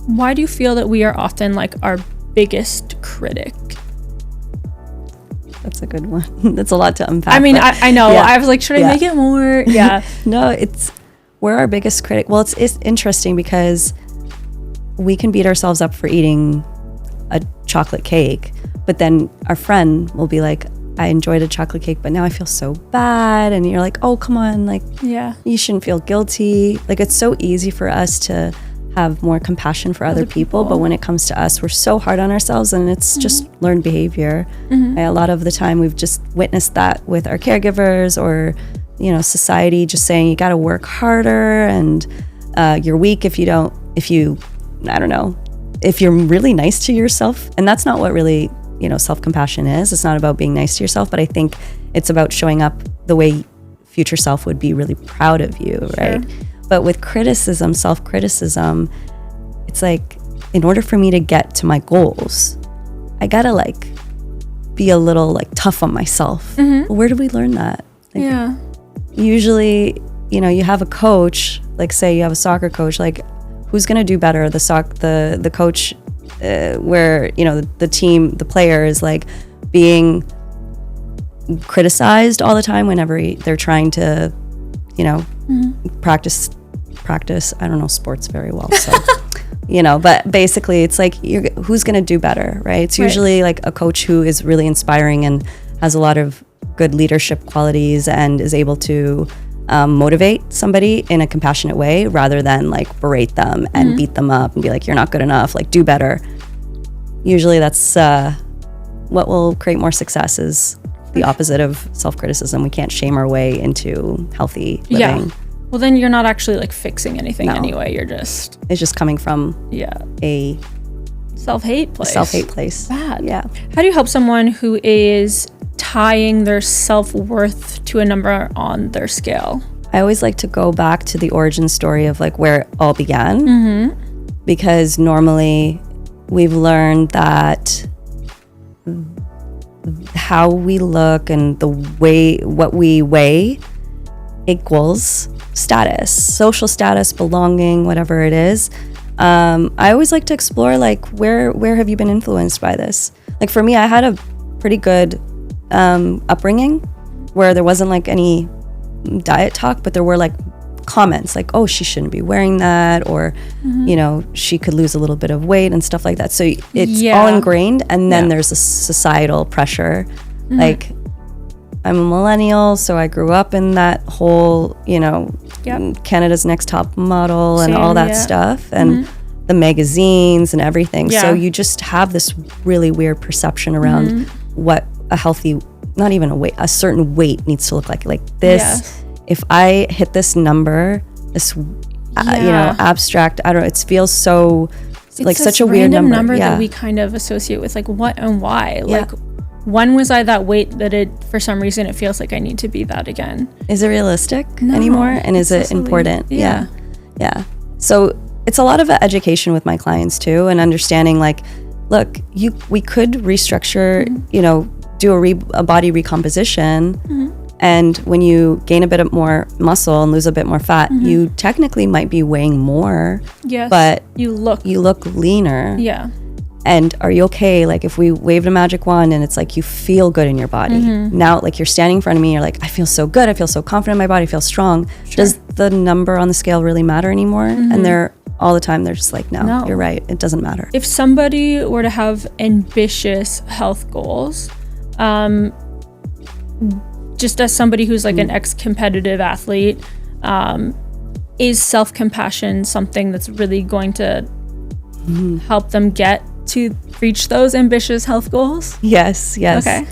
Why do you feel that we are often like our biggest critic? That's a good one. That's a lot to unpack. I mean, I know. I was like, should I make it more? Yeah. No, we're our biggest critic. Well, it's interesting because we can beat ourselves up for eating a chocolate cake, but then our friend will be like, I enjoyed a chocolate cake, but now I feel so bad. And you're like, oh, come on. Like, you shouldn't feel guilty. Like, it's so easy for us to have more compassion for other people. But when it comes to us, we're so hard on ourselves, and it's just learned behavior. A lot of the time we've just witnessed that with our caregivers or, society just saying you got to work harder and you're weak if you're really nice to yourself. And that's not what really, self-compassion is. It's not about being nice to yourself, but I think it's about showing up the way future self would be really proud of you, right? But with criticism, self-criticism, it's like, in order for me to get to my goals, I gotta like be a little like tough on myself. Where do we learn that? Like, usually, you have a coach, like say you have a soccer coach, like who's gonna do better? The coach where, the team, the player is like being criticized all the time whenever they're trying to, practice. I don't know sports very well, so, but basically it's like, who's going to do better, right? It's usually like a coach who is really inspiring and has a lot of good leadership qualities and is able to motivate somebody in a compassionate way rather than like berate them and beat them up and be like, you're not good enough, like do better. usually that's what will create more success is the opposite of self-criticism. We can't shame our way into healthy living. Yeah. Well, then you're not actually like fixing anything anyway. You're just... It's just coming from a self-hate place. Bad. Yeah. How do you help someone who is tying their self-worth to a number on their scale? I always like to go back to the origin story of like where it all began. Because normally we've learned that how we look and what we weigh equals status, social status, belonging, whatever it is. I always like to explore like where have you been influenced by this? Like for me, I had a pretty good upbringing where there wasn't like any diet talk, but there were like comments like, oh, she shouldn't be wearing that, or you know, she could lose a little bit of weight and stuff like that. So it's all ingrained, and then there's a societal pressure. Like I'm a millennial, so I grew up in that whole, you know, Canada's Next Top Model and all that stuff, and the magazines and everything. So you just have this really weird perception around what a healthy, not even a weight, a certain weight needs to look like this. If I hit this number, this you know, abstract, I don't know, it feels so it's like such a weird number that we kind of associate with like what and why. Like, when was I that weight that it, for some reason, it feels like I need to be that again? Is it realistic anymore? And is it important? Yeah. So it's a lot of education with my clients too, and understanding like, look, we could restructure, you know, do a body recomposition. And when you gain a bit of more muscle and lose a bit more fat, you technically might be weighing more. Yes. But you look leaner. Yeah. And are you okay? Like if we waved a magic wand and it's like you feel good in your body. Now, like you're standing in front of me, you're like, I feel so good. I feel so confident in my body. I feel strong. Does the number on the scale really matter anymore? And they're all the time, they're just like, no, you're right. It doesn't matter. If somebody were to have ambitious health goals, just as somebody who's like an ex-competitive athlete, is self-compassion something that's really going to help them get to reach those ambitious health goals? Yes. Okay.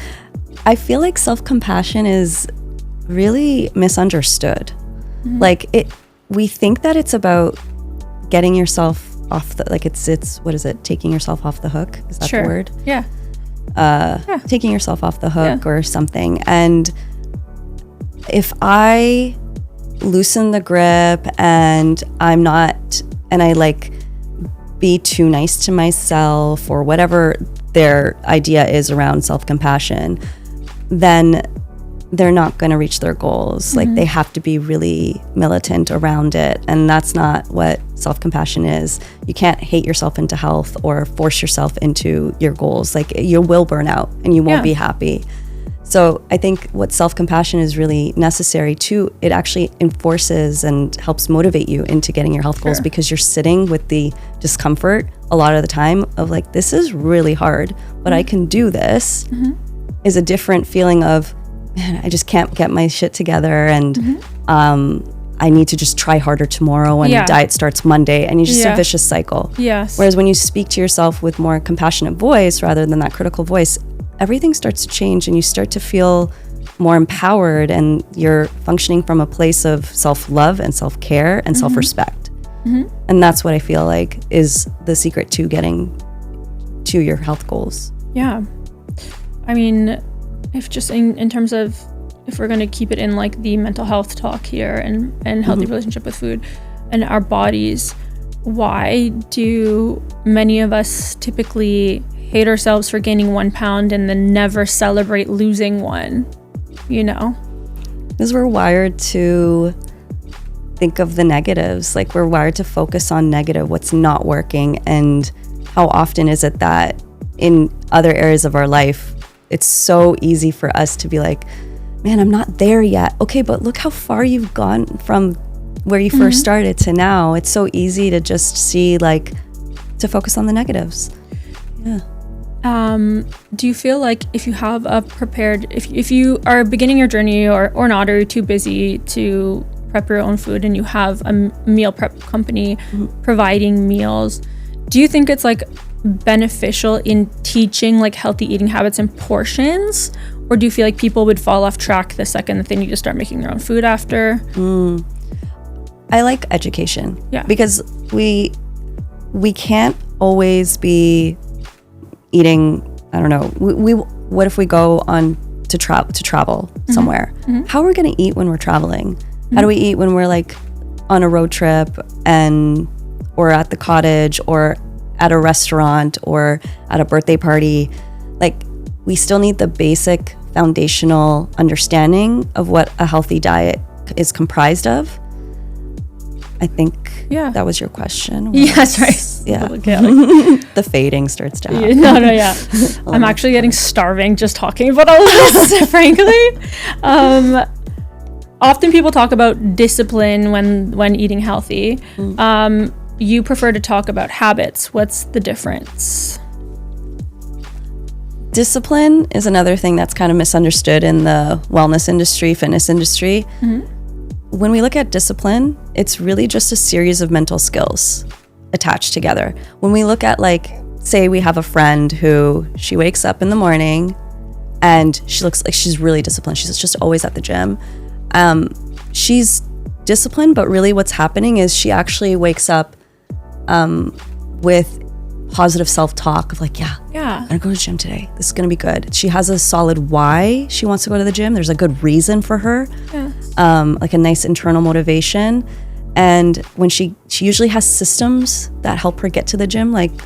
I feel like self-compassion is really misunderstood. Like we think that it's about getting yourself off the, like it's what is it? Taking yourself off the hook? Is that the word? Yeah. Taking yourself off the hook or something. And if I loosen the grip and I like be too nice to myself or whatever their idea is around self-compassion, then they're not going to reach their goals. Like they have to be really militant around it. And that's not what self-compassion is. You can't hate yourself into health or force yourself into your goals. Like you will burn out and you won't be happy. So I think what self-compassion is really necessary too, it actually enforces and helps motivate you into getting your health goals, because you're sitting with the discomfort a lot of the time of like, this is really hard, but I can do this, is a different feeling of, man, I just can't get my shit together, and I need to just try harder tomorrow, and diet starts Monday, and you just a vicious cycle. Yes. Whereas when you speak to yourself with more compassionate voice rather than that critical voice, everything starts to change and you start to feel more empowered, and you're functioning from a place of self-love and self-care and self-respect. And that's what I feel like is the secret to getting to your health goals. Yeah. I mean, if just in terms of, if we're going to keep it in like the mental health talk here and healthy relationship with food and our bodies, why do many of us typically hate ourselves for gaining 1 pound and then never celebrate losing 1, you know? Because we're wired to think of the negatives. Like we're wired to focus on negative, what's not working. And how often is it that in other areas of our life, it's so easy for us to be like, man, I'm not there yet. Okay, but look how far you've gone from where you first started to now. It's so easy to just see, like, to focus on the negatives. Yeah. Do you feel like if you have a prepared, if you are beginning your journey or not, or you're too busy to prep your own food and you have a meal prep company providing meals, do you think it's like beneficial in teaching like healthy eating habits and portions, or do you feel like people would fall off track the second that they need to start making their own food after? I like education. Yeah. Because we can't always be eating, I don't know, we what if we go on to travel somewhere? How are we going to eat when we're traveling? How do we eat when we're like on a road trip or at the cottage or at a restaurant or at a birthday party? Like, we still need the basic foundational understanding of what a healthy diet is comprised of. I think that was your question. Yeah, sorry. Yeah. The fading starts to happen. Yeah. I'm actually getting starving just talking about all of this, frankly. Often people talk about discipline when eating healthy. You prefer to talk about habits. What's the difference? Discipline is another thing that's kind of misunderstood in the wellness industry, fitness industry. When we look at discipline, it's really just a series of mental skills attached together. When we look at, like, say we have a friend who she wakes up in the morning and she looks like she's really disciplined. She's just always at the gym. She's disciplined, but really what's happening is she actually wakes up with positive self-talk of like, I'm gonna go to the gym today. This is gonna be good. She has a solid why she wants to go to the gym. There's a good reason for her, like a nice internal motivation. And when she usually has systems that help her get to the gym, like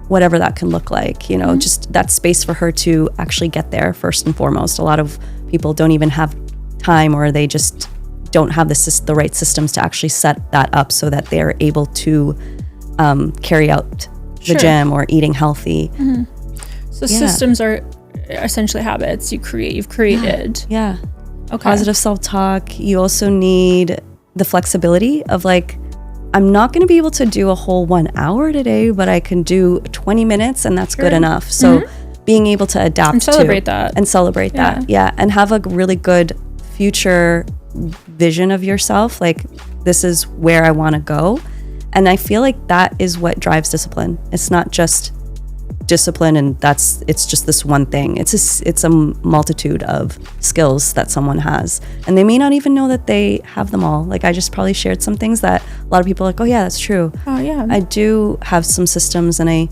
whatever that can look like, you know, just that space for her to actually get there first and foremost. A lot of people don't even have time, or they just don't have the right systems to actually set that up so that they're able to carry out the gym or eating healthy. So systems are essentially habits you've created. Okay. Positive self-talk. You also need the flexibility of like, I'm not going to be able to do a whole 1 hour today, but I can do 20 minutes and that's good enough. So being able to adapt and celebrate that. And have a really good future vision of yourself. Like, this is where I want to go. And I feel like that is what drives discipline. It's not just discipline and it's just this one thing. It's a multitude of skills that someone has, and they may not even know that they have them all. Like, I just probably shared some things that a lot of people are like, oh yeah, that's true. Oh yeah. I do have some systems, and I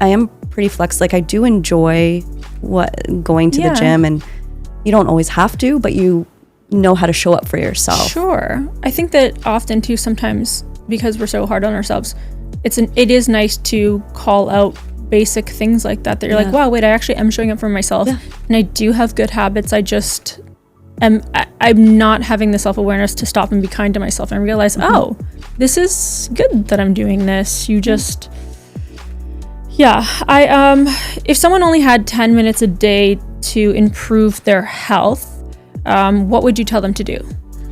am pretty flex. Like, I do enjoy going to the gym, and you don't always have to, but you know how to show up for yourself. Sure. I think that often too, sometimes because we're so hard on ourselves, it is nice to call out basic things like that you're like, wow, wait, I actually am showing up for myself, and I do have good habits. I'm not having the self-awareness to stop and be kind to myself and realize, oh, this is good that I'm doing this. You just if someone only had 10 minutes a day to improve their health, what would you tell them to do?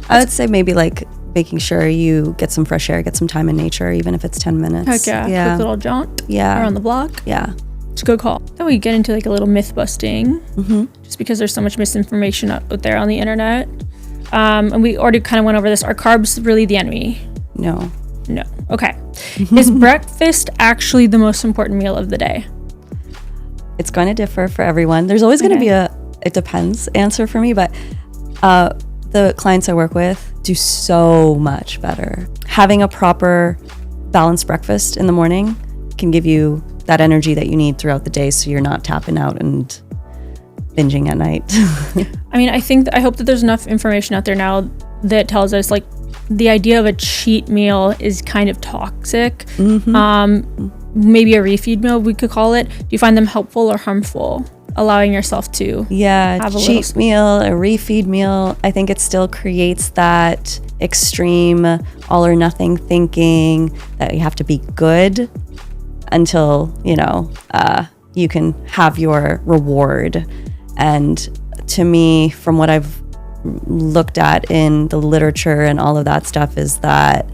I would say maybe like making sure you get some fresh air, get some time in nature, even if it's 10 minutes. Heck yeah. Quick little jaunt around the block. Yeah. It's a good call. Then we get into like a little myth busting, just because there's so much misinformation out there on the internet. And we already kind of went over this. Are carbs really the enemy? No. Okay. Is breakfast actually the most important meal of the day? It's going to differ for everyone. There's always going to be it depends answer for me, but the clients I work with do so much better. Having a proper balanced breakfast in the morning can give you that energy that you need throughout the day, so you're not tapping out and binging at night. I mean, I hope that there's enough information out there now that tells us like the idea of a cheat meal is kind of toxic. Maybe a refeed meal, we could call it. Do you find them helpful or harmful? Allowing yourself to have a cheat meal, a refeed meal, I think it still creates that extreme all or nothing thinking that you have to be good until you can have your reward. And to me, from what I've looked at in the literature and all of that stuff, is that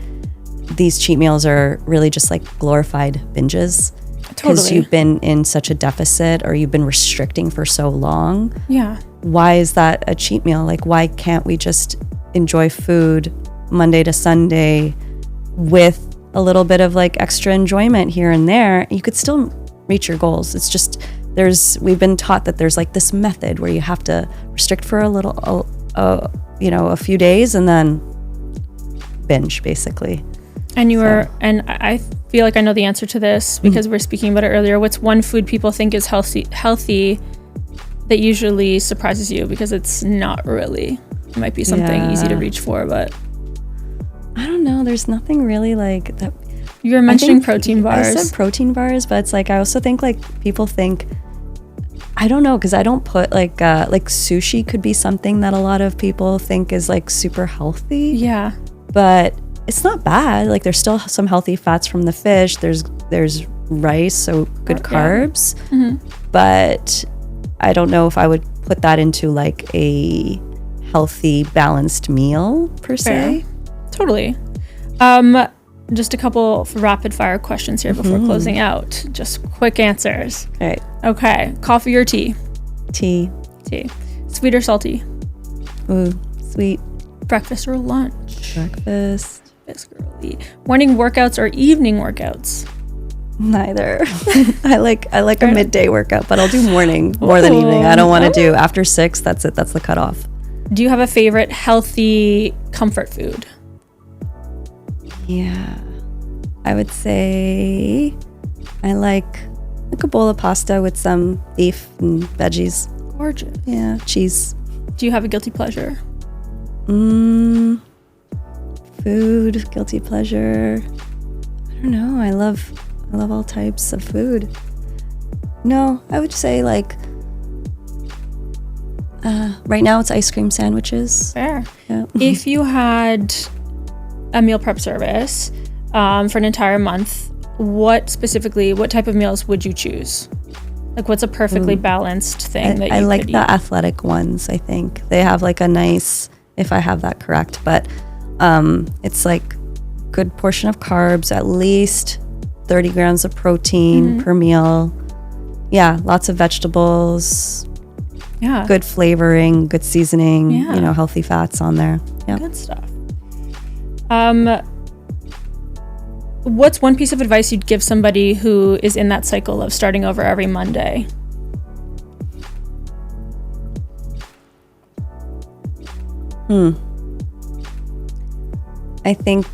these cheat meals are really just like glorified binges. Because you've been in such a deficit, or you've been restricting for so long. Yeah. Why is that a cheat meal? Like, why can't we just enjoy food Monday to Sunday with a little bit of like extra enjoyment here and there, you could still reach your goals. It's just we've been taught that there's like this method where you have to restrict for a few days and then binge basically. And and I feel like I know the answer to this because we're speaking about it earlier. What's one food people think is healthy that usually surprises you because it's not really? It might be something easy to reach for, but I don't know. There's nothing really like that. You were mentioning protein bars. I said protein bars, but it's like I also think like people think, I don't know, because I don't put like sushi could be something that a lot of people think is like super healthy. Yeah. But it's not bad. Like there's still some healthy fats from the fish. There's rice, so good carbs. But I don't know if I would put that into like a healthy, balanced meal per se. Totally. Just a couple rapid fire questions here before closing out. Just quick answers. All right. Okay. Coffee or tea? Tea. Sweet or salty? Ooh, sweet. Breakfast or lunch? Breakfast. Girly. Morning workouts or evening workouts? Neither. I like a midday workout, but I'll do morning more than evening. I don't want to do after 6. That's it. That's the cutoff. Do you have a favorite healthy comfort food? Yeah, I would say I like a bowl of pasta with some beef and veggies. Gorgeous. Yeah, cheese. Do you have a guilty pleasure? Food, guilty pleasure. I don't know. I love all types of food. No, I would say like right now it's ice cream sandwiches. Fair. Yeah. If you had a meal prep service for an entire month, what type of meals would you choose? Like what's a perfectly balanced thing that you I like could the eat? athletic ones. I think they have like a nice, if I have that correct, but it's like good portion of carbs, at least 30 grams of protein per meal. Yeah, lots of vegetables. Yeah. Good flavoring, good seasoning, healthy fats on there. Yeah. Good stuff. What's one piece of advice you'd give somebody who is in that cycle of starting over every Monday? I think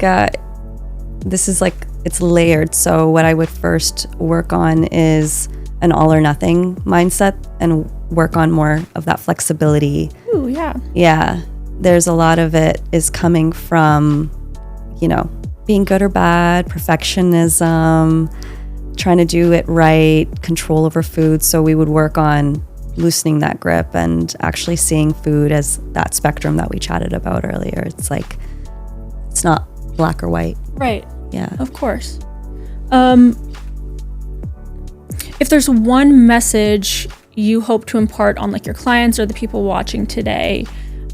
this is like, it's layered. So what I would first work on is an all or nothing mindset and work on more of that flexibility. Ooh, yeah. Yeah. There's a lot of it is coming from, being good or bad, perfectionism, trying to do it right, control over food. So we would work on loosening that grip and actually seeing food as that spectrum that we chatted about earlier. It's like, it's not black or white. Right. Yeah. Of course. If there's one message you hope to impart on like your clients or the people watching today,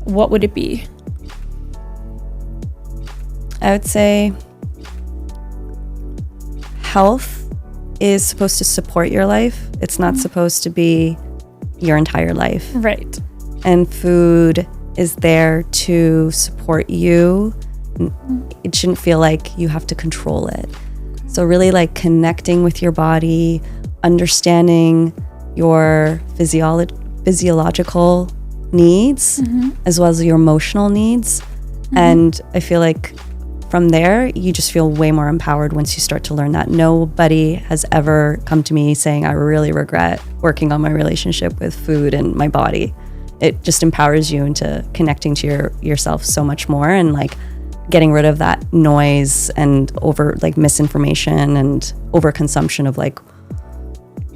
what would it be? I would say health is supposed to support your life. It's not supposed to be your entire life. Right. And food is there to support you. It shouldn't feel like you have to control it. So really like connecting with your body, understanding your physiological needs as well as your emotional needs. And I feel like from there, you just feel way more empowered once you start to learn that. Nobody has ever come to me saying, I really regret working on my relationship with food and my body. It just empowers you into connecting to yourself so much more and like getting rid of that noise and over like misinformation and overconsumption of like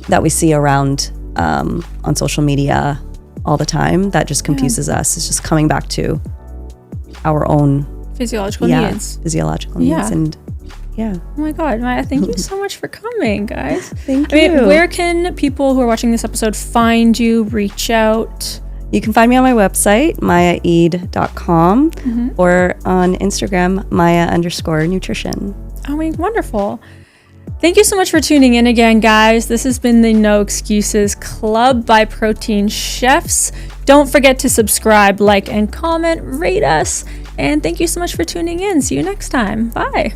that we see around on social media all the time. That just confuses us. It's just coming back to our own physiological needs. And oh my God, Maya, thank you so much for coming, guys. Thank you. Where can people who are watching this episode find you, reach out? You can find me on my website, mayaeid.com, or on Instagram, Maya_nutrition. Oh, wonderful. Thank you so much for tuning in again, guys. This has been the No Excuses Club by Protein Chefs. Don't forget to subscribe, like, and comment, rate us. And thank you so much for tuning in. See you next time. Bye.